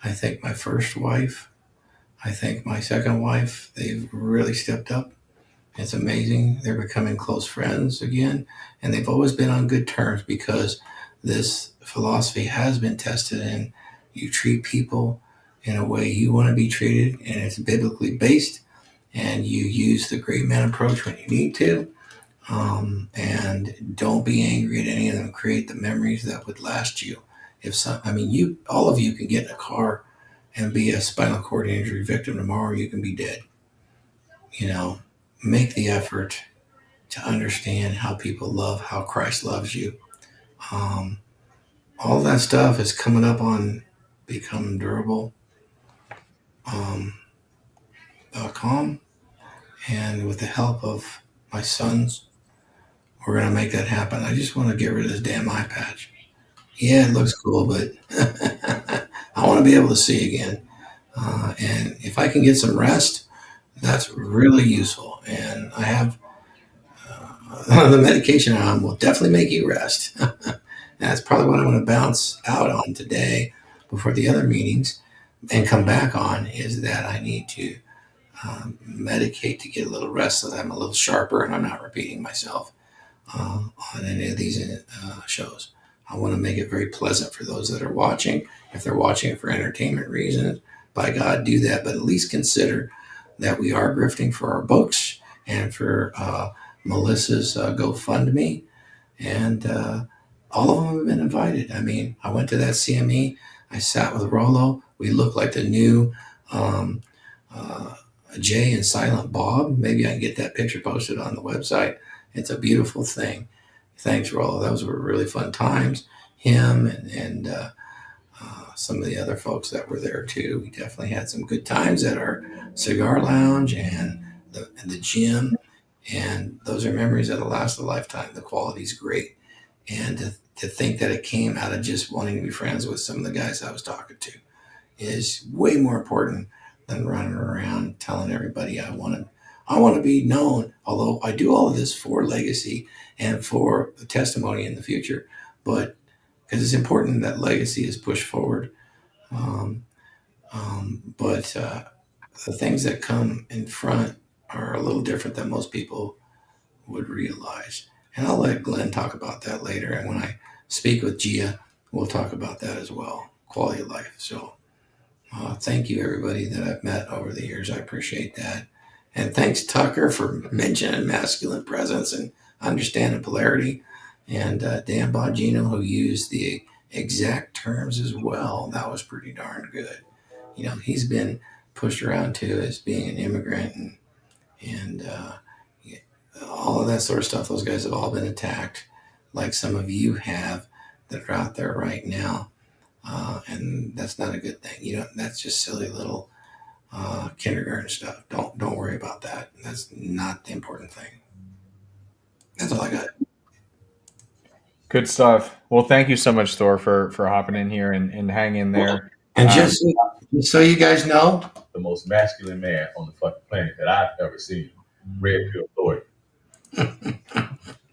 my first wife. I thank my second wife. They've really stepped up. It's amazing. They're becoming close friends again. And they've always been on good terms because this philosophy has been tested, and you treat people in a way you want to be treated, and it's biblically based. And you use the great man approach when you need to, and don't be angry at any of them. Create the memories that would last you. All of you can get in a car and be a spinal cord injury victim tomorrow. You can be dead. Make the effort to understand how people love, how Christ loves you. All that stuff is coming up on Become Durable. .com. And with the help of my sons, we're going to make that happen. I just want to get rid of this damn eye patch. Yeah, it looks cool, but I want to be able to see again. And if I can get some rest, that's really useful. And I have the medication I'm on will definitely make you rest. And that's probably what I'm going to bounce out on today before the other meetings and come back on, is that I need to medicate to get a little rest so that I'm a little sharper and I'm not repeating myself on any of these shows. I want to make it very pleasant for those that are watching. If they're watching it for entertainment reasons, by God, do that. But at least consider that we are grifting for our books and for Melissa's GoFundMe. And all of them have been invited. I mean, I went to that CME. I sat with Rollo. We look like the new Jay and Silent Bob. Maybe I can get that picture posted on the website. It's a beautiful thing. Thanks, Rollo. Those were really fun times. Him and some of the other folks that were there too. We definitely had some good times at our cigar lounge and the gym. And those are memories that'll last a lifetime. The quality's great. And to think that it came out of just wanting to be friends with some of the guys I was talking to is way more important than running around telling everybody I want to be known. Although I do all of this for legacy and for the testimony in the future, but because it's important that legacy is pushed forward. But the things that come in front are a little different than most people would realize. And I'll let Glenn talk about that later. And when I speak with Gia, we'll talk about that as well, quality of life. So thank you, everybody that I've met over the years. I appreciate that. And thanks, Tucker, for mentioning masculine presence and understanding polarity. And Dan Bongino, who used the exact terms as well. That was pretty darn good. You know, he's been pushed around too as being an immigrant and all of that sort of stuff. Those guys have all been attacked, like some of you have that are out there right now. And that's not a good thing. You know, that's just silly little kindergarten stuff. Don't worry about that. That's not the important thing. That's all I got. Good stuff. Well, thank you so much, Thor, for hopping in here and hanging in there. And just so you guys know, The most masculine man on the fucking planet that I've ever seen. Red pill Thor.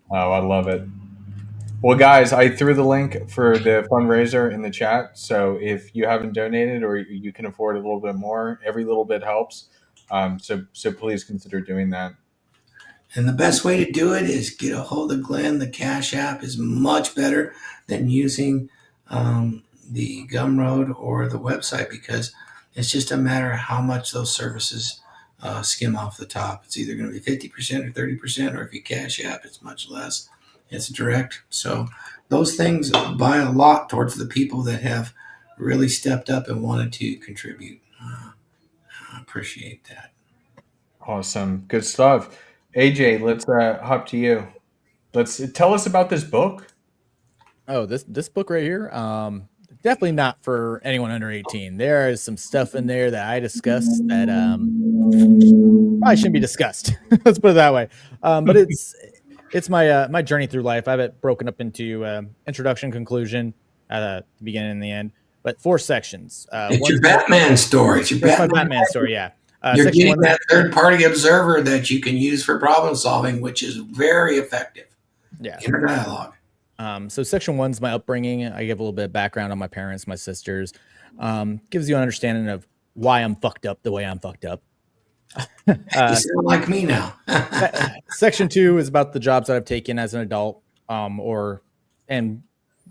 Oh, I love it. Well, guys, I threw the link for the fundraiser in the chat. So if you haven't donated or you can afford a little bit more, every little bit helps. So please consider doing that. and the best way to do it is get a hold of Glenn. The Cash App is much better than using the Gumroad or the website, because it's just a matter of how much those services skim off the top. It's either going to be 50% or 30%, or if you Cash App, it's much less. It's direct. So those things buy a lot towards the people that have really stepped up and wanted to contribute. I appreciate that. Awesome. Good stuff. AJ, let's hop to you. Let's tell us about this book. Oh, this book right here, definitely not for anyone under 18. There is some stuff in there that I discussed that probably shouldn't be discussed. Let's put it that way. But it's my my journey through life. I have it broken up into introduction, conclusion, at the beginning and the end, but 4 sections. It's your Batman story. It's your my Batman story. Yeah. You're Section getting 1, that third-party observer that you can use for problem solving, which is very effective. yeah. Inner dialogue. So section 1's my upbringing. I give a little bit of background on my parents, my sisters. Gives you an understanding of why I'm fucked up the way I'm fucked up. You sound like me now. Section 2 is about the jobs that I've taken as an adult, and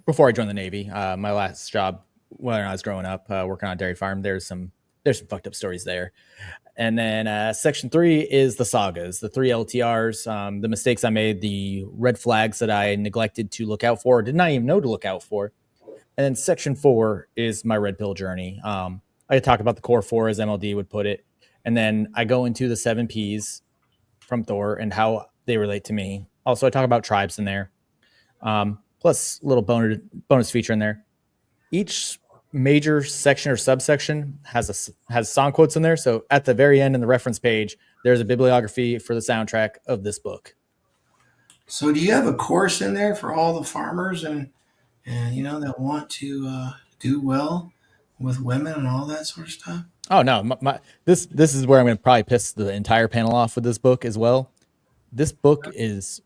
before I joined the Navy. My last job when I was growing up, working on a dairy farm. There's some fucked up stories there. And then section 3 is the sagas, the 3 LTRs, the mistakes I made, the red flags that I neglected to look out for, did not even know to look out for. And then section 4 is my red pill journey. I talk about the core 4, as MLD would put it. And then I go into the 7 Ps from Thor and how they relate to me. Also, I talk about tribes in there. Plus a little bonus feature in there. Each major section or subsection has song quotes in there. So at the very end in the reference page, there's a bibliography for the soundtrack of this book. So do you have a course in there for all the farmers and that want to do well with women and all that sort of stuff? Oh no, this is where I'm going to probably piss the entire panel off with this book as well. This book is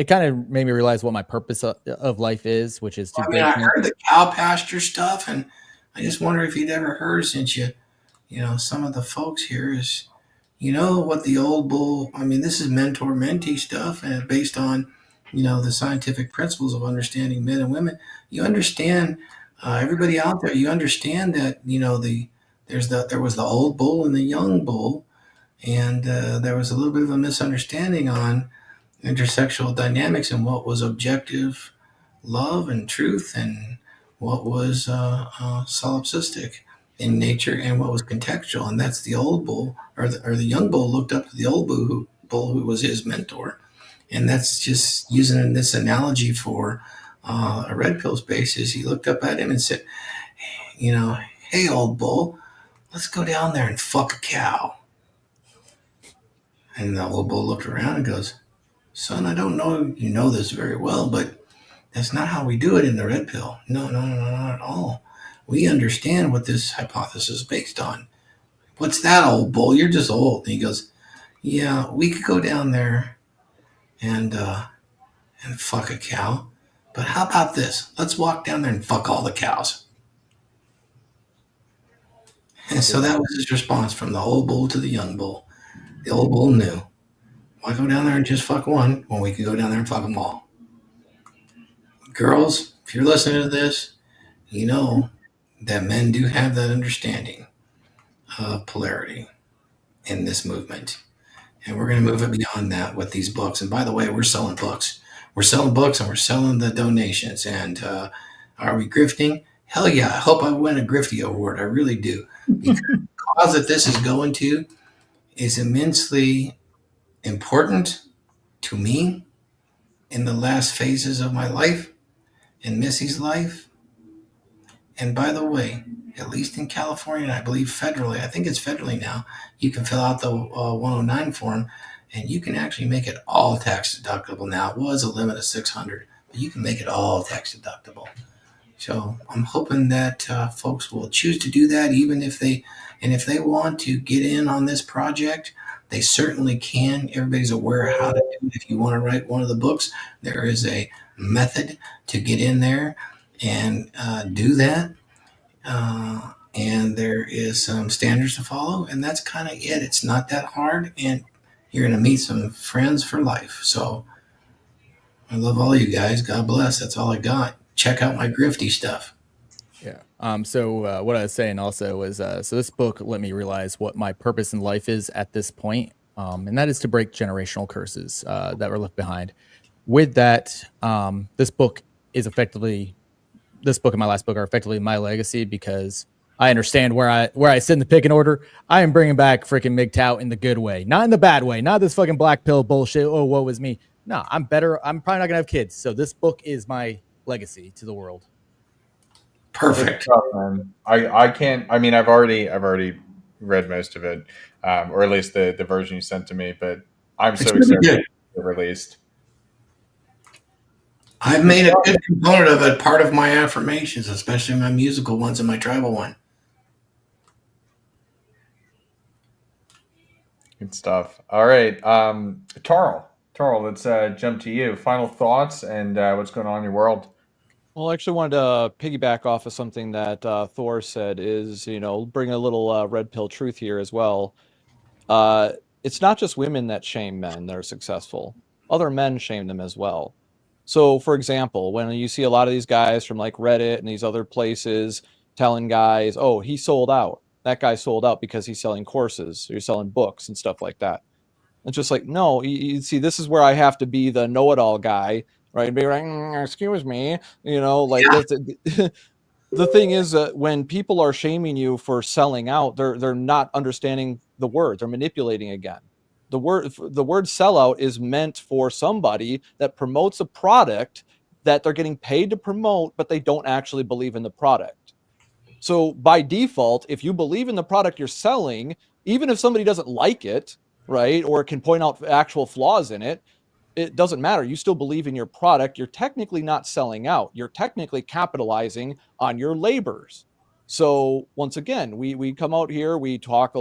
it kind of made me realize what my purpose of life is, which is to I mean, break. I heard the cow pasture stuff, and I just wonder if you'd ever heard, since some of the folks here is, what the old bull. I mean, this is mentor mentee stuff, and based on, the scientific principles of understanding men and women. You understand, everybody out there. You understand that there was the old bull and the young bull, and there was a little bit of a misunderstanding on intersexual dynamics and what was objective love and truth, and what was solipsistic in nature, and what was contextual. And that's the old bull, or the young bull looked up to the old bull who was his mentor. And that's just using this analogy for a red pill space. Is he looked up at him and said, hey, old bull, let's go down there and fuck a cow. And the old bull looked around and goes, son, I don't know you know this very well, but that's not how we do it in the red pill. No, not at all. We understand what this hypothesis is based on. What's that, old bull? You're just old. And he goes, yeah, we could go down there and fuck a cow. But how about this? Let's walk down there and fuck all the cows. And so that was his response from the old bull to the young bull. The old bull knew, why go down there and just fuck one when we could go down there and fuck them all? Girls, if you're listening to this, you know that men do have that understanding of polarity in this movement. And we're going to move it beyond that with these books. And by the way, we're selling books. We're selling books and we're selling the donations. And are we grifting? Hell yeah. I hope I win a Grifty award. I really do. Because the cause that this is going to is immensely important to me in the last phases of my life, in Missy's life. And by the way, at least in California, and I believe federally, I think it's federally now, you can fill out the 109 form, and you can actually make it all tax deductible now. It was a limit of 600, but you can make it all tax deductible. So I'm hoping that folks will choose to do that, if they want to get in on this project, they certainly can. Everybody's aware of how to do it. If you want to write one of the books, there is a method to get in there and do that. And there is some standards to follow, and that's kind of it. It's not that hard, and you're going to meet some friends for life. So I love all you guys. God bless. That's all I got. Check out my grifty stuff. Yeah. So what I was saying also was, so this book let me realize what my purpose in life is at this point. And that is to break generational curses that were left behind. With that, this book and my last book are effectively my legacy, because I understand where I sit in the picking order. I am bringing back freaking MGTOW in the good way, not in the bad way, not this fucking black pill bullshit. Oh, woe is me. No, I'm better. I'm probably not gonna have kids. So this book is my legacy to the world. Perfect. Tough, man. I can't. I mean, I've already read most of it, or at least the version you sent to me. But I'm so excited to get it released. I've made a good component of it part of my affirmations, especially my musical ones and my tribal one. Good stuff. All right, Tarl, let's jump to you. Final thoughts and what's going on in your world. Well, I actually wanted to piggyback off of something that Thor said, is, bring a little red pill truth here as well. It's not just women that shame men that are successful. Other men shame them as well. So, for example, when you see a lot of these guys from like Reddit and these other places telling guys, oh, he sold out. That guy sold out because he's selling courses or he's selling books and stuff like that. It's just like, no, you see, this is where I have to be the know-it-all guy, right? And be like, excuse me, the thing is that when people are shaming you for selling out, they're not understanding the word. They're manipulating again. The word sellout is meant for somebody that promotes a product that they're getting paid to promote, but they don't actually believe in the product. So by default, if you believe in the product you're selling, even if somebody doesn't like it, right, or can point out actual flaws in it, it doesn't matter. You still believe in your product. You're technically not selling out. You're technically capitalizing on your labors. So once again, we come out here, we talk,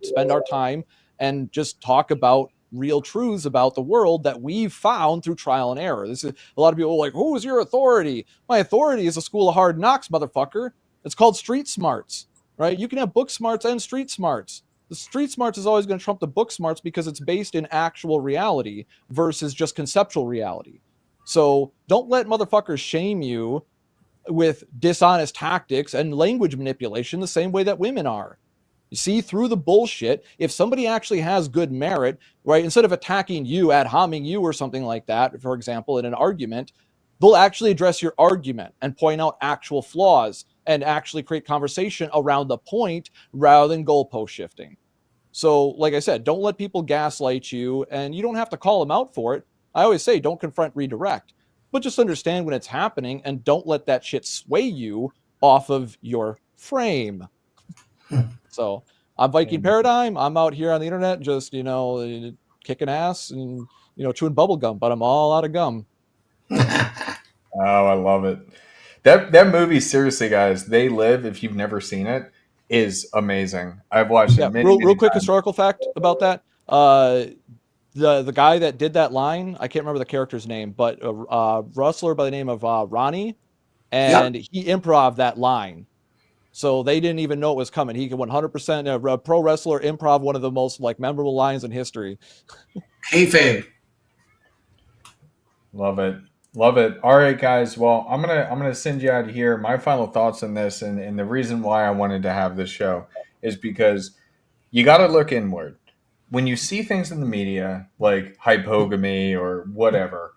spend our time and just talk about real truths about the world that we've found through trial and error. This is a lot of people are like, who is your authority? My authority is a school of hard knocks, motherfucker. It's called street smarts, right? You can have book smarts and street smarts. The street smarts is always going to trump the book smarts because it's based in actual reality versus just conceptual reality. So don't let motherfuckers shame you with dishonest tactics and language manipulation the same way that women are. You see through the bullshit. If somebody actually has good merit, right, instead of attacking you, ad homing you or something like that, for example, in an argument, they'll actually address your argument and point out actual flaws and actually create conversation around the point rather than goalpost shifting. So, like I said, don't let people gaslight you, and you don't have to call them out for it. I always say, don't confront, redirect. But just understand when it's happening and don't let that shit sway you off of your frame. So I'm Viking Paradigm. I'm out here on the internet just, kicking ass and, chewing bubble gum, but I'm all out of gum. Oh, I love it. That movie, seriously, guys, They Live, if you've never seen it, is amazing. I've watched it many, real quick times. Historical fact about that. The guy that did that line, I can't remember the character's name, but a wrestler by the name of Ronnie, and he improv that line. So they didn't even know it was coming. He could 100% a pro wrestler improv one of the most memorable lines in history. Kayfabe. Love it. Love it. All right, guys. Well, I'm gonna send you out of here. My final thoughts on this, and the reason why I wanted to have this show is because you got to look inward. When you see things in the media like hypogamy or whatever,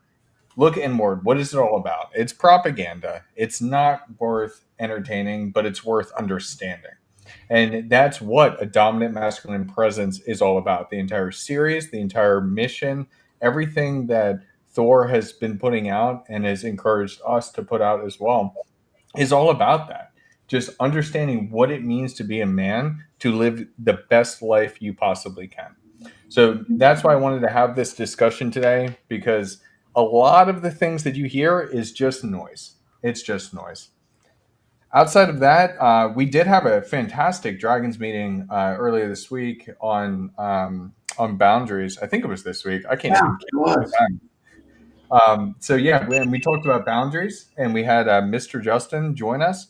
look inward. What is it all about? It's propaganda. It's not worth entertaining, but it's worth understanding. And that's what a dominant masculine presence is all about. The entire series, the entire mission, everything that Thor has been putting out and has encouraged us to put out as well is all about that. Just understanding what it means to be a man, to live the best life you possibly can. So that's why I wanted to have this discussion today, because a lot of the things that you hear is just noise. It's just noise. Outside of that, we did have a fantastic Dragons meeting earlier this week on boundaries. I think it was this week. I can't even keep the time. So yeah, we talked about boundaries, and we had Mr. Justin join us.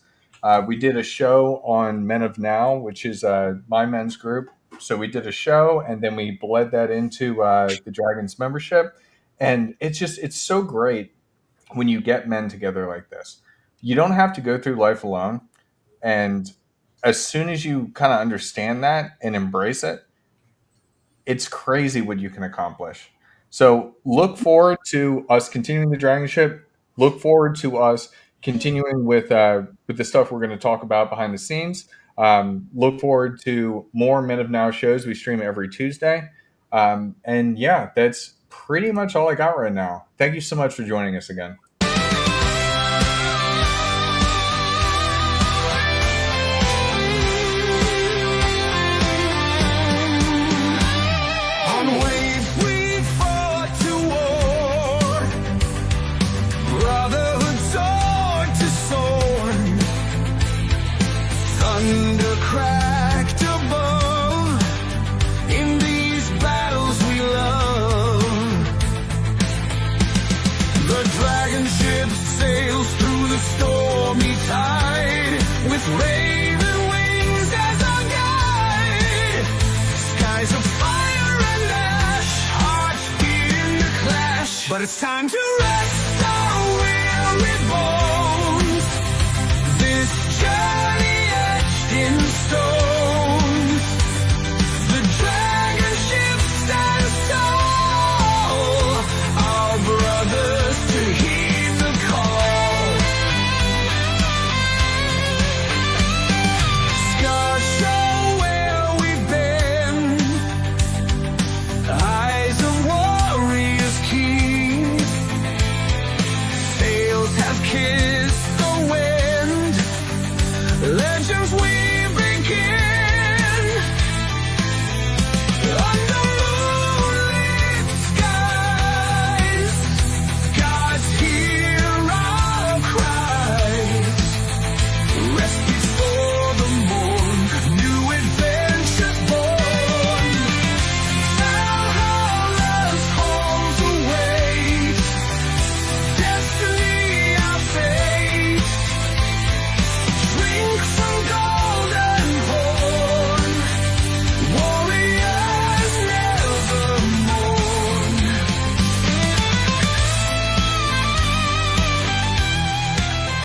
We did a show on Men of Now, which is my men's group. So we did a show, and then we bled that into the Dragons membership. And it's so great when you get men together like this. You don't have to go through life alone. And as soon as you kind of understand that and embrace it, it's crazy what you can accomplish. So look forward to us continuing the DragonShip. Look forward to us continuing with the stuff we're going to talk about behind the scenes. Look forward to more Men of Now shows. We stream every Tuesday. And yeah, that's pretty much all I got right now. Thank you so much for joining us again. But it's time to rest.